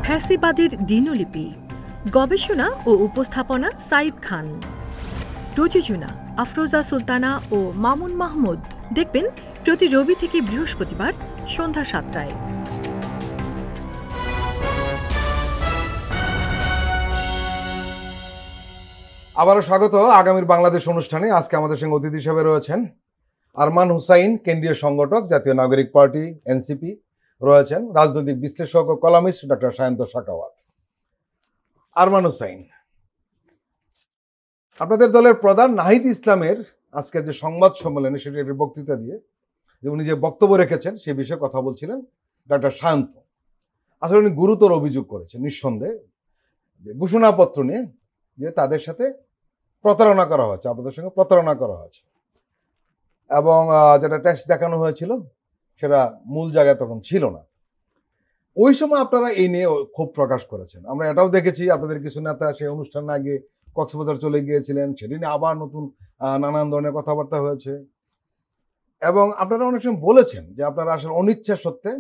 D: ফ্যাসিবাদের দিনলিপি, গবেষণা ও উপস্থাপনা সাইদ খান, প্রযোজনা আফরোজা সুলতানা ও মামুন মাহমুদ। দেখবেন প্রতি রবি থেকে বৃহস্পতিবার সন্ধ্যা 7টায়।
A: আবারও স্বাগত আগামীর বাংলাদেশ অনুষ্ঠানে। আজকে আমাদের সঙ্গে অতিথি হিসেবে রয়েছেন আরমান হুসাইন, কেন্দ্রীয় সংগঠক, জাতীয় নাগরিক পার্টি এনসিপি, রয়েছেন রাজনৈতিক বিশ্লেষক ও কলামিস্ট ডক্টর সায়ন্ত সাখাওয়াত। আরমান হুসাইন, আপনাদের দলের প্রধান নাহিদ ইসলামের আজকে যে সংবাদ সম্মেলনে, সেটা একটি বক্তৃতা দিয়ে যে উনি যে বক্তব্য রেখেছেন সে বিষয়ে কথা বলছিলেন ডক্টর সায়ন্ত। আসলে উনি গুরুতর অভিযোগ করেছেন নিঃসন্দেহে, যে ঘোষণাপত্র নিয়ে যে তাদের সাথে প্রতারণা করা হয়েছে, আপনাদের সঙ্গে প্রতারণা করা হয়েছে, এবং যেটা টেস্ট দেখানো হয়েছিল সেটা মূল জায়গায় তখন ছিল না। ওই সময় আপনারা এই নিয়ে ক্ষোভ প্রকাশ করেছেন। আমরা এটাও দেখেছি আপনাদের কিছু নেতা সেই অনুষ্ঠানে আগে কক্সবাজার চলে গিয়েছিলেন, সেটি নিয়ে আবার নতুন নানান ধরনের কথাবার্তা হয়েছে, এবং আপনারা অনেক সময় বলেছেন যে আপনারা আসলে অনিচ্ছা সত্ত্বে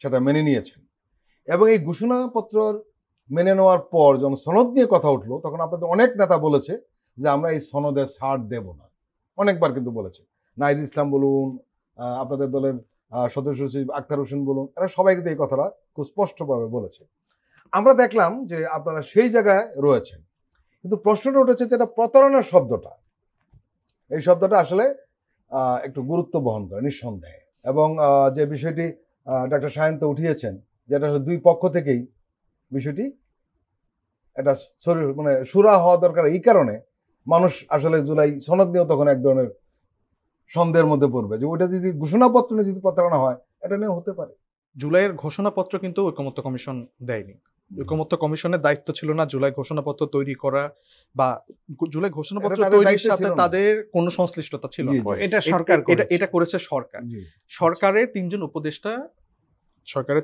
A: সেটা মেনে নিয়েছেন। এবং এই ঘোষণাপত্র মেনে নেওয়ার পর যখন সনদ নিয়ে কথা উঠলো, তখন আপনাদের অনেক নেতা বলেছে যে আমরা এই সনদে ছাড় দেব না, অনেকবার কিন্তু বলেছে। নাহিদ ইসলাম বলুন, আপনাদের দলের সদস্য সচিব আক্তার হোসেন বলুন, এরা সবাই কিন্তু এই কথাটা খুব স্পষ্টভাবে বলেছে। আমরা দেখলাম যে আপনারা সেই জায়গায় রয়েছেন, কিন্তু প্রশ্নটা উঠেছে যেটা প্রতারণার শব্দটা, এই শব্দটা আসলে একটু গুরুত্ব বহন করে নিঃসন্দেহে। এবং যে বিষয়টি ডক্টর সায়ন্ত উঠিয়েছেন, যেটা দুই পক্ষ থেকেই বিষয়টি এটা মানে সুরা হওয়া দরকার, এই কারণে মানুষ আসলে জুলাই সনদ নিয়েও তখন এক ধরনের সন্দেহের মধ্যে পড়বে যে ওইটা যদি ঘোষণাপত্র নিয়ে যদি প্রতারণা হয়, এটা নিয়ে হতে পারে।
C: জুলাইয়ের ঘোষণাপত্র কিন্তু ঐকমত্য কমিশন দেয়নি। ঐকমত্য কমিশনের দায়িত্ব ছিল না জুলাই ঘোষণাপত্র তৈরি করা, বা জুলাই ঘোষণাপত্র তৈরির সাথে তাদের কোনো সংশ্লিষ্টতা ছিল না।
B: এটা সরকার,
C: এটা করেছে সরকার। সরকারের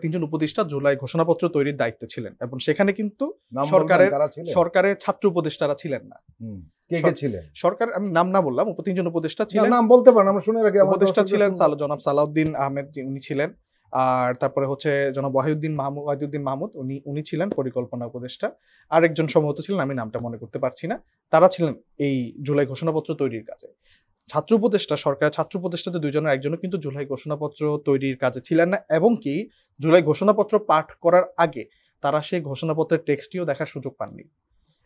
C: তিনজন উপদেষ্টা জুলাই ঘোষণাপত্র তৈরির দায়িত্বে ছিলেন, এবং সেখানে কিন্তু সরকারের ছাত্র উপদেষ্টারা ছিলেন না। সরকার, আমি নাম না বললাম, তিনজন উপদেষ্টা ছিলেন।
A: নাম বলতে পারেন, আমরা শুনে রাখি।
C: উপদেষ্টা ছিলেন জনাব সালাউদ্দিন আহমেদ, উনি ছিলেন। আর তারপরে হচ্ছে জনাব ওয়াহিউদ্দিন মাহমুদ, উনি ছিলেন পরিকল্পনা উপদেষ্টা। আরেকজন সম্ভবত ছিলেন, আমি নামটা মনে করতে পারছি না। তারা ছিলেন এই জুলাই ঘোষণাপত্র তৈরির কাজে। ছাত্র উপদেষ্টা, সরকারের ছাত্র উপদেষ্টাতে দুইজনের একজনও কিন্তু জুলাই ঘোষণাপত্র তৈরির কাজে ছিলেন না, এবং কি জুলাই ঘোষণাপত্র পাঠ করার আগে তারা সেই ঘোষণাপত্রের টেক্সটিও দেখার সুযোগ পাননি।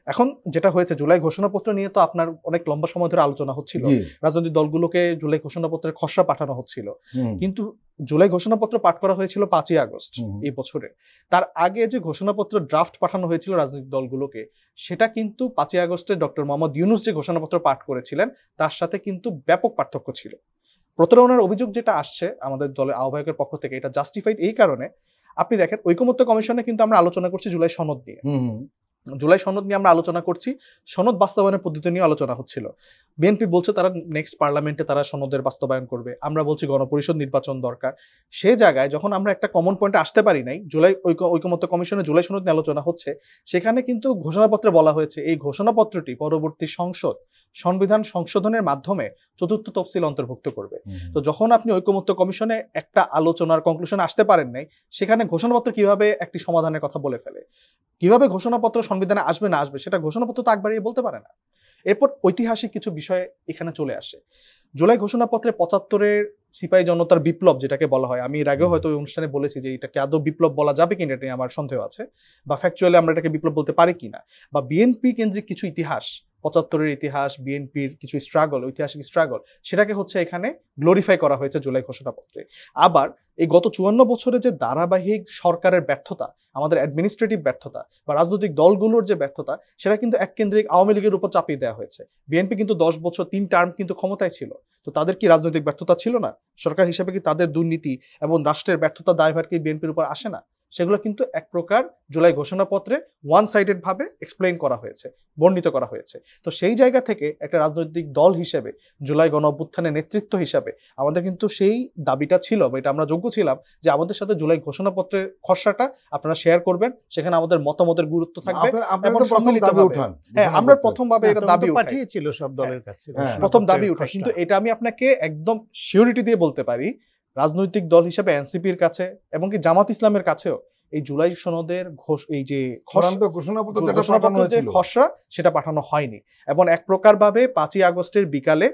C: এখন যেটা হয়েছে, জুলাই ঘোষণাপত্র নিয়ে তো আপনার অনেক লম্বা সময় ধরে আলোচনা হচ্ছিল, রাজনৈতিক দলগুলোকে জুলাই ঘোষণাপত্রের খসড়া পাঠানো হচ্ছিল, কিন্তু জুলাই ঘোষণাপত্র পাঠ করা হয়েছিল 5ই আগস্ট এই বছরে। তার আগে যে ঘোষণাপত্র ড্রাফট পাঠানো হয়েছিল রাজনৈতিক দলগুলোকে, সেটা কিন্তু 5ই আগস্টে ডক্টর মোহাম্মদ ইউনূস যে ঘোষণাপত্র পাঠ করেছিলেন তার সাথে কিন্তু ব্যাপক পার্থক্য ছিল। প্রতারণার অভিযোগ যেটা আসছে আমাদের দলের আহ্বায়কের পক্ষ থেকে, এটা জাস্টিফাইড এই কারণে, আপনি দেখেন ঐকমত্য কমিশনে কিন্তু আমরা আলোচনা করছি জুলাই সনদ নিয়ে, জুলাই সনদ নিয়ে আমরা আলোচনা করছি, সনদ বাস্তবায়নের পদ্ধতি নিয়ে আলোচনা হচ্ছিল। বিএনপি বলছে তারা নেক্সট পার্লামেন্টে তারা সনদের বাস্তবায়ন করবে, আমরা বলছি গণপরিষদ নির্বাচন দরকার। সে জায়গায় যখন আমরা একটা কমন পয়েন্টে আসতে পারি নাই, জুলাই ঐকমত্য কমিশনে জুলাই সনদ নিয়ে আলোচনা হচ্ছে, সেখানে কিন্তু ঘোষণাপত্রে বলা হয়েছে এই ঘোষণাপত্রটি পরবর্তী সংবিধান সংশোধনের মাধ্যমে চতুর্থ তফসিল অন্তর্ভুক্ত করবে। তো যখন আপনি ঐকমত্য কমিশনে একটা আলোচনার কনক্লুশনে আসতে পারেন নাই, সেখানে ঘোষণাপত্র কিভাবে একটি সমাধানের কথা বলে ফেলে, কিভাবে ঘোষণাপত্র সংবিধানে আসবে না আসবে সেটা ঘোষণাপত্র তো আগ বাড়িয়ে বলতে পারে না। এরপর ঐতিহাসিক কিছু বিষয় এখানে চলে আসে। জুলাই ঘোষণাপত্রে 75-এর সিপাহী জনতার বিপ্লব যেটাকে বলা হয়, আমি এর আগেও হয়তো ওই অনুষ্ঠানে বলেছি যে এটাকে আদৌ বিপ্লব বলা যাবে কিনা এটা নিয়ে আমার সন্দেহ আছে, বা ফ্যাকচুয়ালি আমরা এটাকে বিপ্লব বলতে পারি কিনা, বা বিএনপি কেন্দ্রিক কিছু ইতিহাস, 75-এর ইতিহাস, বিএনপির কিছু স্ট্রাগল, ঐতিহাসিক স্ট্রাগল, সেটাকে হচ্ছে এখানে গ্লোরিফাই করা হয়েছে জুলাই ঘোষণাপত্রে। আবার এই গত 54 বছরে যে ধারাবাহিক সরকারের ব্যর্থতা, আমাদের অ্যাডমিনিস্ট্রেটিভ ব্যর্থতা বা রাজনৈতিক দলগুলোর যে ব্যর্থতা, সেটা কিন্তু এক কেন্দ্রিক আওয়ামী লীগের উপর চাপিয়ে দেওয়া হয়েছে। বিএনপি কিন্তু 10 বছর 3 টার্ম কিন্তু ক্ষমতায় ছিল, তো তাদের কি রাজনৈতিক ব্যর্থতা ছিল না? সরকার হিসেবে কি তাদের দুর্নীতি এবং রাষ্ট্রের ব্যর্থতা দায়ভার কি বিএনপির উপর আসে না? সেগুলো কিন্তু এক প্রকার জুলাই ঘোষণাপত্রে ওয়ান সাইডেড ভাবে এক্সপ্লেইন করা হয়েছে, বর্ণিত করা হয়েছে। তো সেই জায়গা থেকে একটা রাজনৈতিক দল হিসেবে, জুলাই গণ অভ্যুত্থানের নেতৃত্ব হিসাবে আমাদের কিন্তু সেই দাবিটা ছিল, বা এটা আমরা যোগ্য ছিলাম যে আমাদের সাথে জুলাই ঘোষণাপত্রের খসড়াটা আপনারা শেয়ার করবেন, সেখানে আমাদের মতামতের গুরুত্ব থাকবে এবং সম্মিলিতভাবে। হ্যাঁ, আমরা প্রথমভাবে এটা দাবি
B: পাঠিয়েছিল সব দলের কাছে,
C: প্রথম দাবি উঠা। কিন্তু এটা আমি আপনাকে একদম সিওরিটি দিয়ে বলতে পারি, রাজনৈতিক দল হিসেবে এনসিপির কাছে এবং কি জামাত ইসলামের কাছেও এই জুলাই সনদের এই যে ঘোষণাপত্র যে খসড়া সেটা পাঠানো হয়নি। এবং এক প্রকার ভাবে 5ই আগস্টের বিকালে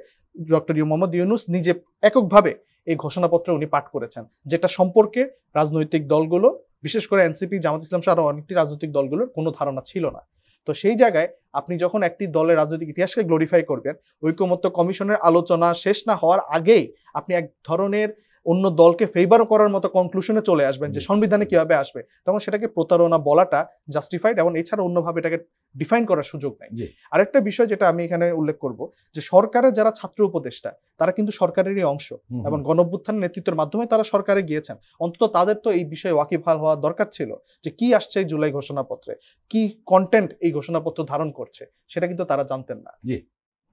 C: ডক্টর মোহাম্মদ ইউনূস নিজে এককভাবে এই ঘোষণাপত্র উনি পাঠ করেছেন, যেটা সম্পর্কে রাজনৈতিক দলগুলো, বিশেষ করে এনসিপি, জামাত ইসলাম সহ আরো অনেকটি রাজনৈতিক দলগুলোর কোনো ধারণা ছিল না। তো সেই জায়গায় আপনি যখন একটি দলের রাজনৈতিক ইতিহাসকে গ্লোরিফাই করবেন, ঐকমত্য কমিশনের আলোচনা শেষ না হওয়ার আগেই আপনি এক ধরনের অন্য দলকে ফেভার করার মতো কনক্লুশনে চলে আসবেন যে সংবিধানে কিভাবে আসবে, তখন সেটাকে প্রতারণা বলাটা জাস্টিফাইড, এবং এছাড়া অন্যভাবে এটাকে ডিফাইন করার সুযোগ নাই। আরেকটা বিষয় যেটা আমি এখানে উল্লেখ করব, যে সরকারের যারা ছাত্র উপদেষ্টা তারা কিন্তু সরকারেরই অংশ, এবং গণঅভ্যুত্থান নেতৃত্বের মাধ্যমে তারা সরকারে গিয়েছেন। অন্তত তাদের তো এই বিষয়ে ওয়াকিবহাল হওয়া দরকার ছিল যে কি আসছে এই জুলাই ঘোষণাপত্রে, কি কন্টেন্ট এই ঘোষণাপত্র ধারণ করছে, সেটা কিন্তু তারা জানতেন না।
A: জি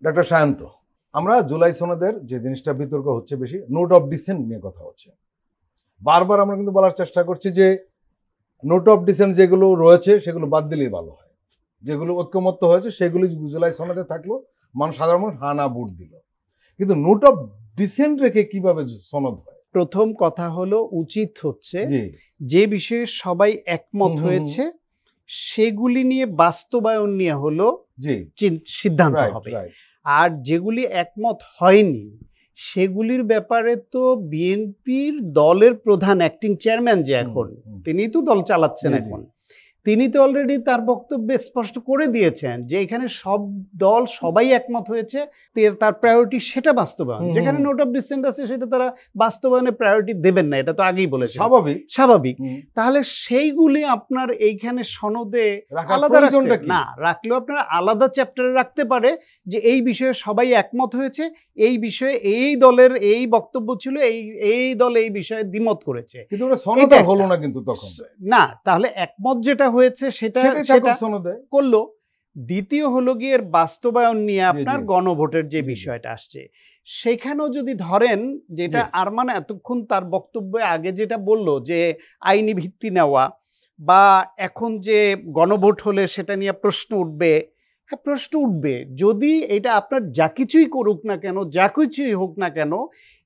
A: ডক্টর সায়ন্ত, আমরা জুলাই সনদের যে জিনিসটা বিতর্ক হচ্ছে বেশি, নোট অফ ডিসেন্ট নিয়ে কথা হচ্ছে। বারবার আমরা কিন্তু বলার চেষ্টা করছি যে নোট অফ ডিসেন্ট যেগুলো রয়েছে সেগুলো বাদ দিলেই ভালো হয়, যেগুলো ঐক্যমত্য হয়েছে সেগুলি জুলাই সনদে থাকলো, সাধারণ মানুষ হানা বুট দিল, কিন্তু নোট অফ ডিসেন্ট রেখে কিভাবে সনদ হয়?
B: প্রথম কথা হলো, উচিত হচ্ছে যে বিষয়ে সবাই একমত হয়েছে সেগুলি নিয়ে বাস্তবায়ন নিয়ে হলো সিদ্ধান্ত হবে, আর যেগুলি একমত হয়নি সেগুলির ব্যাপারে তো বিএনপির দলের প্রধান অ্যাক্টিং চেয়ারম্যান যে এখন তিনি তো দল চালাচ্ছেন, এখন তিনি তো অলরেডি তার বক্তব্যে স্পষ্ট করে দিয়েছেন যে এখানে সব দল সবাই একমত হয়েছে, তার প্রায়োরিটি সেটা বাস্তবায়ন। যেখানে নোট অফ ডিসেন্ট আছে সেটা তারা বাস্তবায়নে প্রায়োরিটি দেবেন না, এটা তো আগেই বলেছে, স্বাভাবিক। তাহলে সেইগুলি আপনার এইখানে সনদে আলাদা না রাখলেও আপনারা আলাদা চ্যাপ্টারে রাখতে পারে যে এই বিষয়ে সবাই একমত হয়েছে, এই বিষয়ে এই দলের এই বক্তব্য ছিল, এই দল এই বিষয়ে দ্বিমত করেছে,
A: কিন্তু সনদ হলো না। কিন্তু তখন
B: না, তাহলে একমত যেটা হয়েছে সেটা করলো। দ্বিতীয় হলো গিয়ে এর বাস্তবায়ন নিয়ে আপনার গণভোটের যে বিষয়টা আসছে, সেখানেও যদি ধরেন যেটা আরমান এতক্ষণ তার বক্তব্যে আগে যেটা বললো যে আইনি ভিত্তি নেওয়া, বা এখন যে গণভোট হলে সেটা নিয়ে প্রশ্ন উঠবে, হ্যাঁ প্রশ্ন উঠবে, যদি এটা আপনার যা কিছুই করুক না কেন, যা কিছুই হোক না কেন,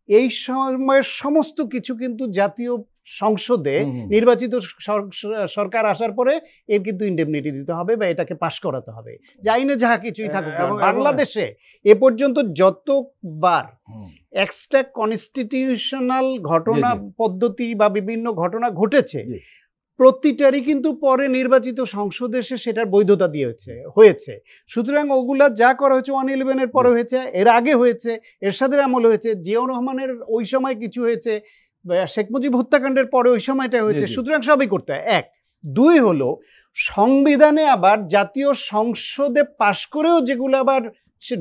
B: এই সময়ের সমস্ত কিছু কিন্তু জাতীয় সংসদে নির্বাচিত সরকার আসার পরে এর কিন্তু ইন্ডেমনিটি দিতে হবে বা এটাকে পাশ করাতে হবে, যাই না যাহা কিছুই থাকুক। বাংলাদেশে এ পর্যন্ত যতবার এক্সট্রা কনস্টিটিউশনাল ঘটনা পদ্ধতি বা বিভিন্ন ঘটনা ঘটেছে, প্রতিটারই কিন্তু পরে নির্বাচিত সংসদ এসে সেটার বৈধতা হয়েছে। সুতরাং ওগুলা যা করা হয়েছে 111-এর পরে হয়েছে, এর আগে হয়েছে, এরশাদের আমলে হয়েছে, জিয়াউর রহমানের ওই সময় কিছু হয়েছে, শেখ মুজিব হত্যাকাণ্ডের পরে ওই সময়টা হয়েছে। সুতরাং সবই করতে হয়। 1 2 হলো সংবিধানে আবার জাতীয় সংসদে পাশ করেও যেগুলো আবার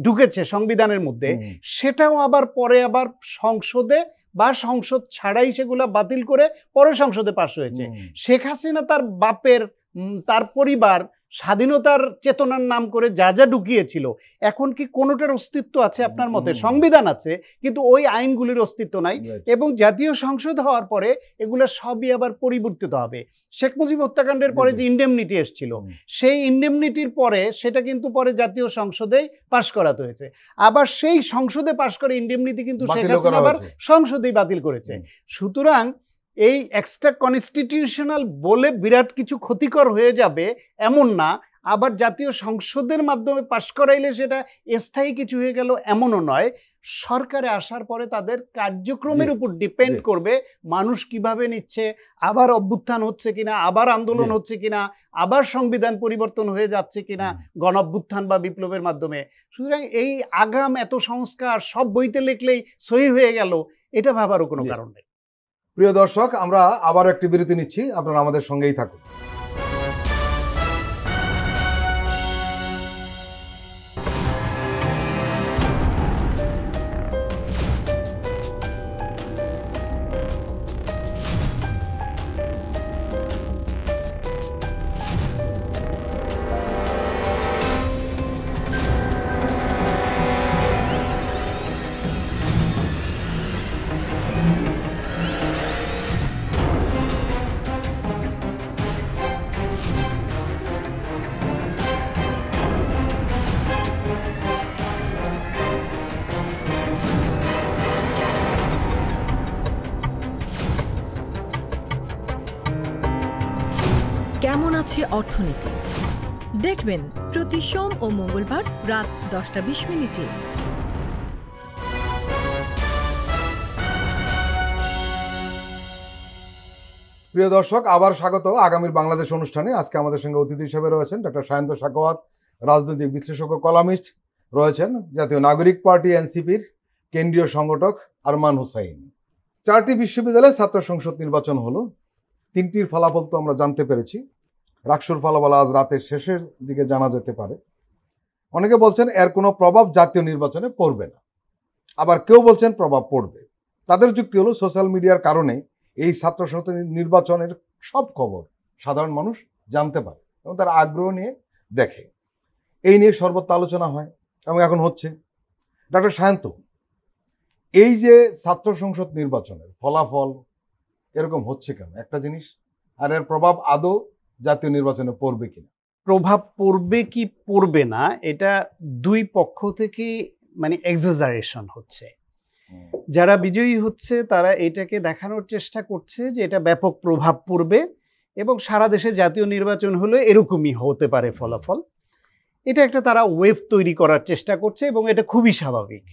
B: ঢুকেছে সংবিধানের মধ্যে, সেটাও আবার পরে আবার সংসদে বা সংসদ ছাড়াই সেগুলা বাতিল করে পরে সংসদে পাশ হয়েছে। শেখ হাসিনা তার বাপের, তার পরিবার স্বাধীনতার চেতনার নাম করে যা যা ঢুকিয়েছিল, এখন কি কোনোটার অস্তিত্ব আছে আপনার মতে? সংবিধান আছে কিন্তু ওই আইনগুলির অস্তিত্ব নাই। এবং জাতীয় সংসদ হওয়ার পরে এগুলো সবই আবার পরিবর্তিত হবে। শেখ মুজিব হত্যাকাণ্ডের পরে যে ইন্ডেমনিটি এসেছিল, সেই ইন্ডেমনিটির পরে সেটা কিন্তু পরে জাতীয় সংসদেই পাশ করাতে হয়েছে। আবার সেই সংসদে পাশ করে ইন্ডেমনিটি কিন্তু শেখ হাসিনা আবার সংসদেই বাতিল করেছে। সুতরাং এই এক্সট্রা কনস্টিটিউশনাল বলে বিরাট কিছু ক্ষতিকর হয়ে যাবে এমন না, আবার জাতীয় সংসদের মাধ্যমে পাশ করাইলে সেটা স্থায়ী কিছু হয়ে গেল এমনও নয়। সরকারে আসার পরে তাদের কার্যক্রমের উপর ডিপেন্ড করবে মানুষ কিভাবে নিচ্ছে, আবার অভ্যুত্থান হচ্ছে কিনা, আবার আন্দোলন হচ্ছে কিনা, আবার সংবিধান পরিবর্তন হয়ে যাচ্ছে কিনা গণ অভ্যুত্থান বা বিপ্লবের মাধ্যমে। সুতরাং এই আগাম এত সংস্কার সব বইতে লিখলেই সহি হয়ে গেল, এটা ভাবারও কোনো কারণ নেই।
A: প্রিয় দর্শক, আমরা আবার একটি বিরতি নিচ্ছি, আপনারা আমাদের সঙ্গেই থাকুন।
D: কেমন আছে অর্থনীতি দেখবেন প্রতি সোম ও মঙ্গলবার রাত 10:20।
A: প্রিয় দর্শক, আবার স্বাগত আগামীর বাংলাদেশ অনুষ্ঠানে। আজকে আমাদের সঙ্গে অতিথি হিসেবে রয়েছেন ডক্টর সায়ন্ত সাখাওয়াত, রাজনৈতিক বিশ্লেষক ও কলামিস্ট। রয়েছেন জাতীয় নাগরিক পার্টি এনসিপির কেন্দ্রীয় সংগঠক আরমান হুসাইন। 4টি বিশ্ববিদ্যালয়ে ছাত্র সংসদ নির্বাচন হলো, 3টির ফলাফল তো আমরা জানতে পেরেছি। রাকসুর ফলাফল আজ রাতের শেষের দিকে জানা যেতে পারে। অনেকে বলছেন এর কোনো প্রভাব জাতীয় নির্বাচনে পড়বে না, আবার কেউ বলছেন প্রভাব পড়বে। তাদের যুক্তি হলো সোশ্যাল মিডিয়ার কারণে এই ছাত্র সংসদ নির্বাচনের সব খবর সাধারণ মানুষ জানতে পারে এবং তারা আগ্রহ নিয়ে দেখে। এই নিয়ে সর্বত্র আলোচনা হয় এবং এখন হচ্ছে। ডক্টর সায়ন্ত, এই যে ছাত্র সংসদ নির্বাচনের ফলাফল এরকম হচ্ছে কেন একটা জিনিস, আর এর প্রভাব আদৌ জাতীয় নির্বাচনে পড়বে কিনা?
B: প্রভাব পড়বে কি পড়বে না, এটা দুই পক্ষ থেকে মানে এক্সাজারেশন হচ্ছে। যারা বিজয়ী হচ্ছে তারা এটাকে দেখানোর চেষ্টা করছে যে এটা ব্যাপক প্রভাব পড়বে এবং সারা দেশে জাতীয় নির্বাচন হলে এরকমই হতে পারে ফলাফল। এটা একটা তারা ওয়েভ তৈরি করার চেষ্টা করছে এবং এটা খুবই স্বাভাবিক।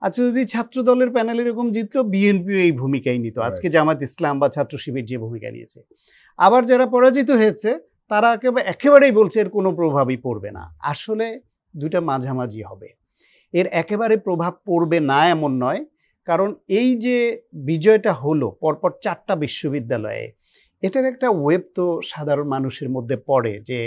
B: আচ্ছা, যদি ছাত্র দলের প্যানেল এরকম জিতলো, বিএনপিও এই ভূমিকাই নিত, আজকে জামাত ইসলাম বা ছাত্র শিবির যে ভূমিকা নিয়েছে। আবার যারা পরাজিত হয়েছে তারা একেবারেই বলছে এর কোনো প্রভাবই পড়বে না। আসলে দুইটা মাঝামাঝি হবে। এর একেবারে প্রভাব পড়বে না এমন নয়, কারণ এই যে বিজয়টা হলো পরপর 4টা বিশ্ববিদ্যালয়ে, এটার একটা ওয়েব তো সাধারণ মানুষের মধ্যে পড়ে যে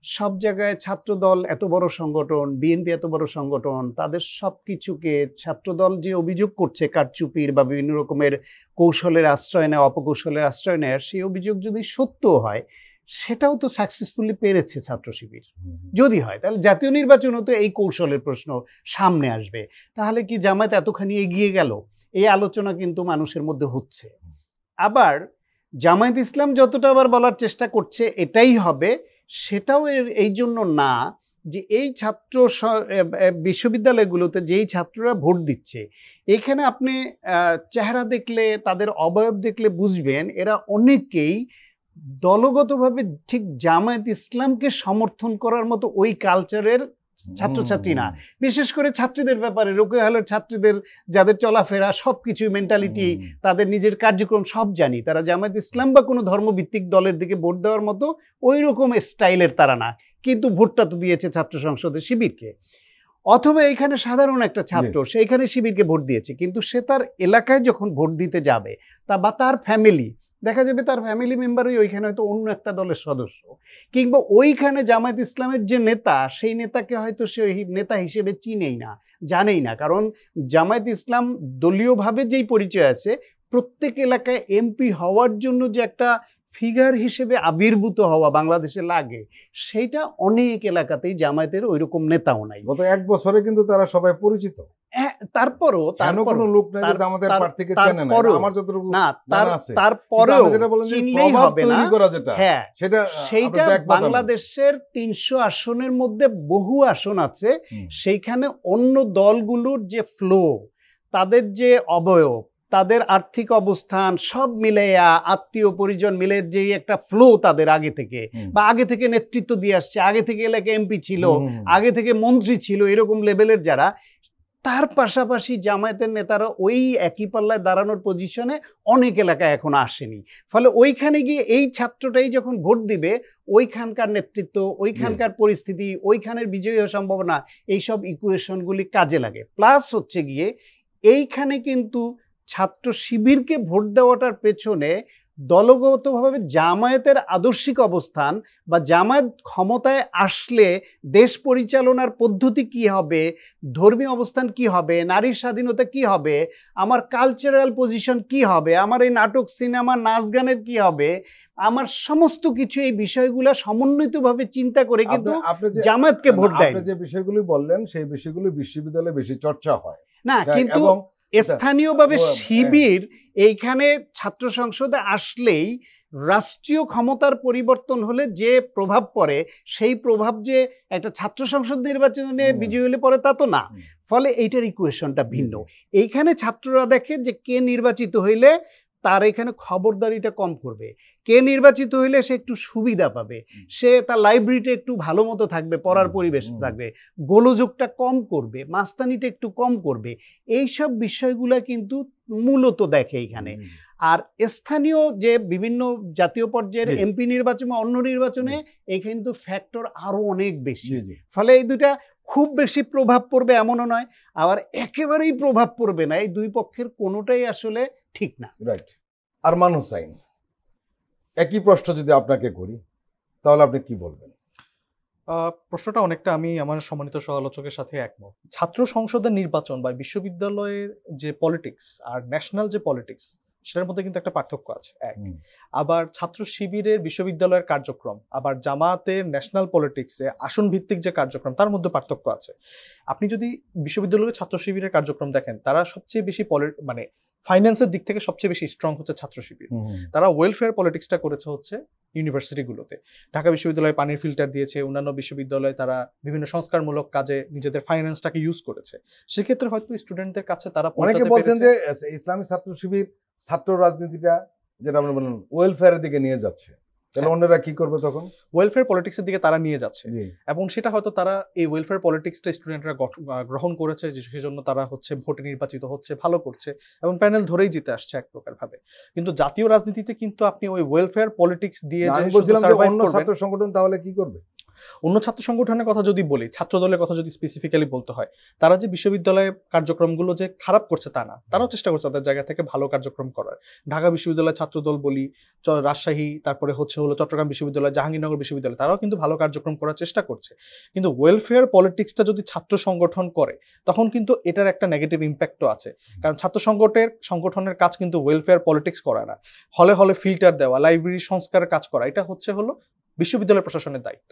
B: সব জায়গায় ছাত্রদল এত বড় সংগঠন, বিএনপি এত বড় সংগঠন, তাদের সব কিছুকে ছাত্রদল যে অভিযোগ করছে কারচুপির বা বিভিন্ন রকমের কৌশলের আশ্রয় নেয়, অপকৌশলের আশ্রয় নেয়, সেই অভিযোগ যদি সত্য হয় সেটাও তো সাকসেসফুলি পেরেছে ছাত্র শিবির। যদি হয় তাহলে জাতীয় নির্বাচনও তো এই কৌশলের প্রশ্ন সামনে আসবে। তাহলে কি জামায়াত এতখানি এগিয়ে গেল? এই আলোচনা কিন্তু মানুষের মধ্যে হচ্ছে। আবার জামায়াত ইসলাম যতটা আবার বলার চেষ্টা করছে এটাই হবে, সেটাও এই জন্য না যে এই ছাত্র বিশ্ববিদ্যালয়গুলোতে যেই ছাত্ররা ভোট দিচ্ছে, এখানে আপনি চেহারা দেখলে, তাদের অবয়ব দেখলে বুঝবেন এরা অনেকেই দলগতভাবে ঠিক জামায়াত ইসলামকে সমর্থন করার মতো ওই কালচারের ছাত্রছাত্রী না, বিশেষ করে ছাত্রীদের ব্যাপারে রোকেয়া হলের ছাত্রীদের যাদের চলাফেরা সবকিছু মেন্টালিটি তাদের নিজের কার্যক্রম সব জানি। তারা জামায়াত ইসলাম বা কোনো ধর্মভিত্তিক দলের দিকে ভোট দেওয়ার মতো ওই রকম স্টাইলের তারা না, কিন্তু ভোটটা তো দিয়েছে ছাত্র সংসদে শিবিরকে। অথবা এখানে সাধারণ একটা ছাত্র সেইখানে শিবিরকে ভোট দিয়েছে, কিন্তু সে তার এলাকায় যখন ভোট দিতে যাবে বা তার ফ্যামিলি দেখা যাবে তার ফ্যামিলি মেম্বারই ওইখানে হয়তো অন্য একটা দলের সদস্য, কিংবা ওইখানে জামায়াত ইসলামের যে নেতা সেই নেতাকে হয়তো সে নেতা হিসেবে চিনেই না, জানেই না। কারণ জামায়াত ইসলাম দলীয়ভাবে যেই পরিচয় আছে, প্রত্যেক এলাকায় এমপি হওয়ার জন্য যে একটা ফিগার হিসেবে আবির্ভূত হওয়া বাংলাদেশে লাগে, সেইটা অনেক এলাকাতেই জামায়াতের ওইরকম নেতাও নাই।
A: গত 1 বছরে কিন্তু তারা সবাই পরিচিত।
B: তারপরও
A: কোনো লোক নাই যে আমাদের প্রার্থীকে চেনে না, আমার যতটুকু জানা আছে।
B: তারপরেও
A: যেটা বলেন যে
B: চিনলেই
A: প্রভাব
B: হবে না,
A: তৈরি করা যেটা,
B: হ্যাঁ সেইটা
A: আপনি
B: বাংলাদেশের 300 আসনের মধ্যে বহু আসন আছে, সেইখানে অন্য দলগুলোর যে ফ্লো, তাদের যে অবয়ব, তাদের আর্থিক অবস্থান সব মিলাইয়া আত্মীয় পরিজন মিলে যে একটা ফ্লো তাদের আগে থেকে বা আগে থেকে নেতৃত্ব দিয়ে আসছে, আগে থেকে এলাকায় এমপি ছিল, আগে থেকে মন্ত্রী ছিল, এরকম লেভেলের যারা, তার পাশাপাশি জামায়াতের নেতারা ওই একই পাল্লায় দাঁড়ানোর পজিশনে অনেক এলাকায় এখন আসেনি। ফলে ওইখানে গিয়ে এই ছাত্রটাই যখন ভোট দিবে, ওইখানকার নেতৃত্ব, ওইখানকার পরিস্থিতি, ওইখানের বিজয়ী হওয়ার সম্ভাবনা, এইসব ইকুয়েশনগুলি কাজে লাগে। প্লাস হচ্ছে গিয়ে এইখানে কিন্তু ছাত্র শিবিরকে ভোট দেওয়াটার পেছনে দলগতভাবে জামায়াতের আদর্শিক অবস্থান বা জামায়াত ক্ষমতায় আসলে দেশ পরিচালনার পদ্ধতি কি হবে, ধর্মীয় অবস্থান কি হবে, নারীর স্বাধীনতা কি হবে, আমার কালচারাল পজিশন কি হবে, আমার এই নাটক সিনেমা নাচ গানের কি হবে, আমার সমস্ত কিছু এই বিষয়গুলো সমন্বিতভাবে চিন্তা করে কিন্তু জামায়াতকে ভোট দেয়।
A: যে বিষয়গুলি বললেন সেই বিষয়গুলি বিশ্ববিদ্যালয়ে বেশি চর্চা হয়
B: না, কিন্তু স্থানীয়ভাবে শিবির এইখানে ছাত্র সংসদে আসলেই রাষ্ট্রীয় ক্ষমতার পরিবর্তন হলে যে প্রভাব পড়ে, সেই প্রভাব যে একটা ছাত্র সংসদ নির্বাচনে বিজয়ী হলে পড়ে তা তো না। ফলে এইটার ইকুয়েশনটা ভিন্ন। এইখানে ছাত্ররা দেখে যে কে নির্বাচিত হইলে তার এখানে খবরদারিটা কম করবে, কে নির্বাচিত হইলে সে একটু সুবিধা পাবে, সে তার লাইব্রেরিটা একটু ভালো মতো থাকবে, পড়ার পরিবেশ থাকবে, গোলযোগটা কম করবে, মাস্তানিটা একটু কম করবে, এইসব বিষয়গুলো কিন্তু মূলত দেখে এইখানে। আর স্থানীয় যে বিভিন্ন জাতীয় পর্যায়ের এমপি নির্বাচন বা অন্য নির্বাচনে এই কিন্তু ফ্যাক্টর আরো অনেক বেশি। ফলে এই দুইটা খুব বেশি প্রভাব পড়বে এমনও নয়, আবার একেবারেই প্রভাব পড়বে না, এই দুই পক্ষের কোনোটাই আসলে ঠিক না।
A: রাইট। আর মানুষ আইন একই প্রশ্ন যদি আপনাকে করি তাহলে আপনি কি বলবেন?
C: প্রশ্নটা অনেকটা আমি আমার সম্মানিত সহ-আলোচকের সাথে একমত। ছাত্র সংসদের নির্বাচন বা বিশ্ববিদ্যালয়ের যে পলিটিক্স আর ন্যাশনাল যে পলিটিক্স, সেটার মধ্যে কিন্তু একটা পার্থক্য আছে। এক, আবার ছাত্র শিবিরের বিশ্ববিদ্যালয়ের কার্যক্রম, আবার জামায়াতের ন্যাশনাল পলিটিক্সে আসন ভিত্তিক যে কার্যক্রম, তার মধ্যে পার্থক্য আছে। আপনি যদি বিশ্ববিদ্যালয়ের ছাত্র শিবিরের কার্যক্রম দেখেন, তারা সবচেয়ে বেশি মানে ফাইন্যান্সের দিক থেকে সবচেয়ে বেশি স্ট্রং হচ্ছে ছাত্র শিবির। তারা ওয়েলফেয়ার পলিটিক্সটা করেছে হচ্ছে ইউনিভার্সিটিগুলোতে। ঢাকা বিশ্ববিদ্যালয়ে পানির ফিল্টার দিয়েছে, অন্যান্য বিশ্ববিদ্যালয়ে তারা বিভিন্ন সংস্কারমূলক কাজে নিজেদের ফাইন্যান্সটাকে ইউজ করেছে। সেক্ষেত্রে হয়তো স্টুডেন্টদের কাছে তারা
A: অনেকে বলছেন যে ইসলামী ছাত্র শিবির ছাত্র রাজনীতিটা যেটা আমরা বললাম ওয়েলফেয়ারের দিকে নিয়ে যাচ্ছে, তাহলে অন্যরা কি করবে তখন?
C: ওয়েলফেয়ার পলিটিক্সের দিকে তারা নিয়ে যাচ্ছে, এবং সেটা হয়তো তারা এই ওয়েলফেয়ার পলিটিক্সটা স্টুডেন্টরা গ্রহণ করেছে, সেজন্য তারা হচ্ছে ভোটে নির্বাচিত হচ্ছে, ভালো করছে এবং প্যানেল ধরেই জিতে আসছে এক প্রকার ভাবে। কিন্তু জাতীয় রাজনীতিতে কিন্তু আপনি ওই ওয়েলফেয়ার পলিটিক্স দিয়ে
A: অন্য ছাত্র সংগঠন তাহলে কি করবে?
C: অন্য ছাত্র সংগঠনের কথা যদি বলি, ছাত্র দলের কথা যদি স্পেসিফিক্যালি বলতে হয়, তারা যে বিশ্ববিদ্যালয়ে কার্যক্রমগুলো যে খারাপ করছে তা না, তারাও চেষ্টা করছে তাদের জায়গা থেকে ভালো কার্যক্রম করার। ঢাকা বিশ্ববিদ্যালয়ের ছাত্র দল বলি, রাজশাহী, তারপরে হলো চট্টগ্রাম বিশ্ববিদ্যালয়, জাহাঙ্গীরনগর বিশ্ববিদ্যালয়, তারাও কিন্তু ভালো কার্যক্রম করার চেষ্টা করছে। কিন্তু ওয়েলফেয়ার পলিটিক্সটা যদি ছাত্র সংগঠন করে, তখন কিন্তু এটার একটা নেগেটিভ ইম্প্যাক্টও আছে। কারণ ছাত্র সংগঠনের কাজ কিন্তু ওয়েলফেয়ার পলিটিক্স করা না, হলে হলে ফিল্টার দেওয়া, লাইব্রেরি সংস্কারের কাজ করা, এটা হলো বিশ্ববিদ্যালয় প্রশাসনের দায়িত্ব।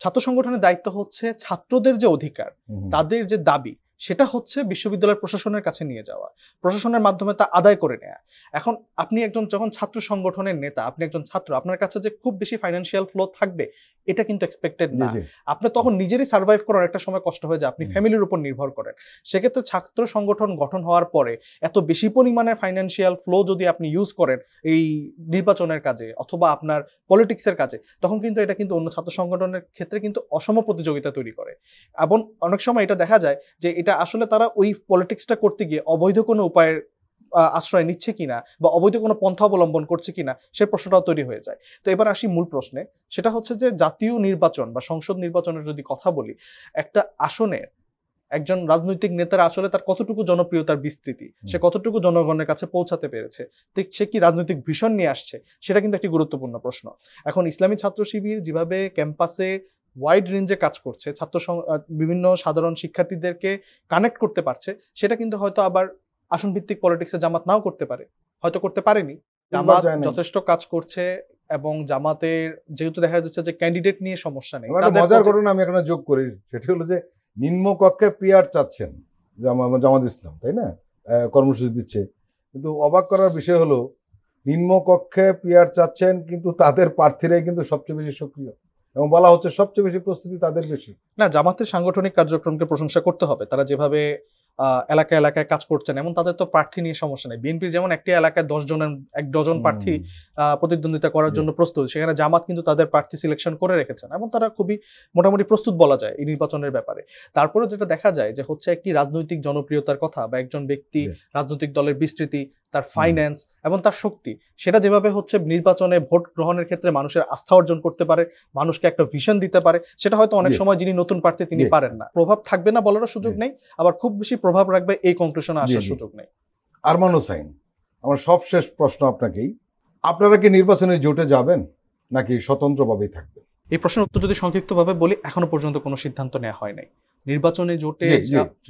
C: ছাত্র সংগঠনের দায়িত্ব হচ্ছে ছাত্রদের যে অধিকার, তাদের যে দাবি, সেটা হচ্ছে বিশ্ববিদ্যালয়ের প্রশাসনের কাছে নিয়ে যাওয়া, প্রশাসনের মাধ্যমে তা আদায় করে নেওয়া। এখন আপনি একজন যখন ছাত্র সংগঠনের নেতা, আপনি একজন ছাত্র, আপনার কাছে যে খুব বেশি ফাইন্যান্সিয়াল ফ্লো থাকবে এটা কিন্তু এক্সপেক্টেড না। আপনি তখন নিজেরই সার্ভাইভ করার একটা সময় কষ্ট হয়ে যায়, আপনি ফ্যামিলির উপর নির্ভর করেন। সেক্ষেত্রে ছাত্র সংগঠন গঠন হওয়ার পরে এত বেশি পরিমাণের ফাইন্যান্সিয়াল ফ্লো যদি আপনি ইউজ করেন এই নির্বাচনের কাজে অথবা আপনার পলিটিক্সের কাজে, তখন কিন্তু এটা কিন্তু অন্য ছাত্র সংগঠনের ক্ষেত্রে কিন্তু অসম প্রতিযোগিতা তৈরি করে। এবং অনেক সময় এটা দেখা যায় যে এটা আসলে তারা ওই পলিটিক্সটা করতে গিয়ে অবৈধ কোনো উপায়ের আশ্রয় নিচ্ছে কিনা বা অবৈধ কোনো পন্থা অবলম্বন করছে কিনা সে প্রশ্নটাও তৈরি হয়ে যায়। তো এবার আসি মূল প্রশ্নে, সেটা হচ্ছে যে জাতীয় নির্বাচন বা সংসদ নির্বাচনের যদি কথা বলি, একটা আসনে একজন রাজনৈতিক নেতার আসলে তার কতটুকু জনপ্রিয়তার বিস্তৃতি, সে কতটুকু জনগণের কাছে পৌঁছাতে পেরেছে, সে কি রাজনৈতিক ভিশন নিয়ে আসছে, সেটা কিন্তু একটি গুরুত্বপূর্ণ প্রশ্ন। এখন ইসলামী ছাত্র শিবির যেভাবে ক্যাম্পাসে ওয়াইড রেঞ্জে কাজ করছে, বিভিন্ন সাধারণ শিক্ষার্থীদেরকে কানেক্ট করতে পারছে, সেটা কিন্তু হয়তো আবার আসন ভিত্তিক পলিটিক্সে জামাত নাও করতে পারে, হয়তো করতে পারেনি। জামাত যথেষ্ট কাজ করছে এবং জামাতের যেহেতু দেখা যাচ্ছে যে ক্যান্ডিডেট নিয়ে সমস্যা নেই।
A: মজার ঘটনা আমি এখানে যোগ করি, সেটা হলো যে নিম্নকক্ষে পিআর চাচ্ছেন জামাত ইসলাম, তাই না, কর্মসূচি দিচ্ছে, কিন্তু অবাক করার বিষয় হলো নিম্নকক্ষে পিআর চাচ্ছেন কিন্তু তাদের প্রার্থীরাই কিন্তু সবচেয়ে বেশি সক্রিয় এবং বলা হচ্ছে সবচেয়ে বেশি প্রস্তুতি তাদের বেশি।
C: না, জামাতের সাংগঠনিক কার্যক্রমকে প্রশংসা করতে হবে, তারা যেভাবে এলাকায় এলাকায় কাজ করছেন, এবং তাদের তো প্রার্থী নিয়ে সমস্যা নেই। বিএনপির যেমন একটি এলাকায় 1 ডজন প্রার্থী প্রতিদ্বন্দ্বিতা করার জন্য প্রস্তুত, সেখানে জামাত কিন্তু তাদের প্রার্থী সিলেকশন করে রেখেছেন এবং তারা খুবই মোটামুটি প্রস্তুত বলা যায় এই নির্বাচনের ব্যাপারে। তারপরে যেটা দেখা যায় যে হচ্ছে একটি রাজনৈতিক জনপ্রিয়তার কথা বা একজন ব্যক্তি রাজনৈতিক দলের বিস্তৃতি, তার ফাইন্যান্স এবং তার শক্তি, সেটা যেভাবে হচ্ছে নির্বাচনে ভোট গ্রহণের ক্ষেত্রে মানুষের আস্থা অর্জন করতে পারে, মানুষকে একটা ভিশন দিতে পারে, সেটা হয়তো অনেক সময় যিনি নতুন প্রার্থী তিনি পারেন না। প্রভাব থাকবে না বলারও সুযোগ নেই, আবার খুব বেশি প্রভাব রাখবে এই কনক্লুশনে আসার সুযোগ নেই।
A: আরমান হোসাইন, আমার সবশেষ প্রশ্ন আপনাকেই, আপনারা কি নির্বাচনে জোটে যাবেন নাকি স্বতন্ত্রভাবেই থাকবেন?
C: এই প্রশ্নের উত্তর যদি সংক্ষিপ্তভাবে বলি, এখনো পর্যন্ত কোনো সিদ্ধান্ত নেওয়া হয় নাই। নির্বাচনে জোটে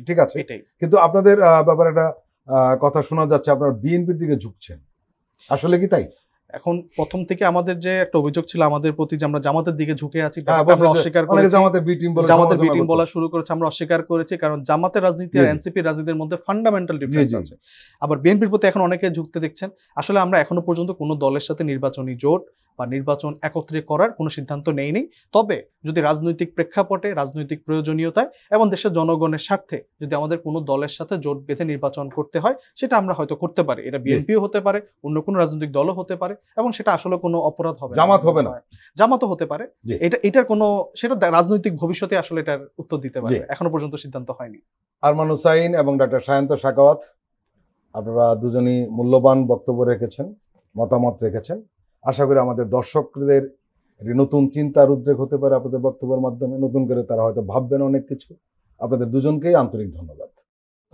A: ঠিক আছে, কিন্তু আপনাদের ব্যাপারে একটা কথা শোনা যাচ্ছে আপনারা বিএনপির দিকে ঝুঁকছেন, আসলে কি তাই?
C: এখন প্রথম থেকে আমাদের যে একটা অভিযোগ ছিল আমাদের প্রতি যে আমরা জামাতের দিকে ঝুঁকে আছি, আমরা অস্বীকার করেছি।
A: জামাতের বি টিম
C: বলা শুরু করেছে, আমরা অস্বীকার করেছি, কারণ জামাতের রাজনীতি আর এনসিপির রাজনীতির মধ্যে ফান্ডামেন্টাল ডিফারেন্স আছে। আবার বিএনপির প্রতি এখন অনেকে ঝুঁকতে দেখছেন। আসলে আমরা এখনো পর্যন্ত কোনো দলের সাথে নির্বাচনী জোট বা নির্বাচন একত্রে করার কোনো সিদ্ধান্ত নেই। তবে যদি রাজনৈতিক প্রেক্ষাপটে, রাজনৈতিক প্রয়োজনীয়তায় এবং দেশের জনগণের স্বার্থে যদি আমাদের কোনো দলের সাথে জোট বেঁধে নির্বাচন করতে হয়, সেটা আমরা হয়তো করতে পারি। এটা বিএনপিও হতে পারে, অন্য কোনো রাজনৈতিক দলও হতে পারে, এবং সেটা আসলে কোনো অপরাধ হবে,
A: জামাত হবে না,
C: জামাতও হতে পারে। এটার কোনো, সেটা রাজনৈতিক ভবিষ্যতে আসলে এটার উত্তর দিতে পারে, এখনো পর্যন্ত সিদ্ধান্ত হয়নি।
A: আরমান হোসাইন এবং ডক্টর সায়ন্ত সাখাওয়াত, আপনারা দুজনই মূল্যবান বক্তব্য রেখেছেন, মতামত রেখেছেন। আশা করি আমাদের দর্শকদের নতুন চিন্তার উদ্রেক হতে পারে আপনাদের বক্তব্যের মাধ্যমে, নতুন করে তারা হয়তো ভাববেন অনেক কিছু। আপনাদের দুজনকেই আন্তরিক ধন্যবাদ।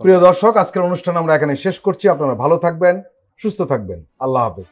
A: প্রিয় দর্শক, আজকের অনুষ্ঠান আমরা এখানে শেষ করছি। আপনারা ভালো থাকবেন, সুস্থ থাকবেন। আল্লাহ হাফেজ।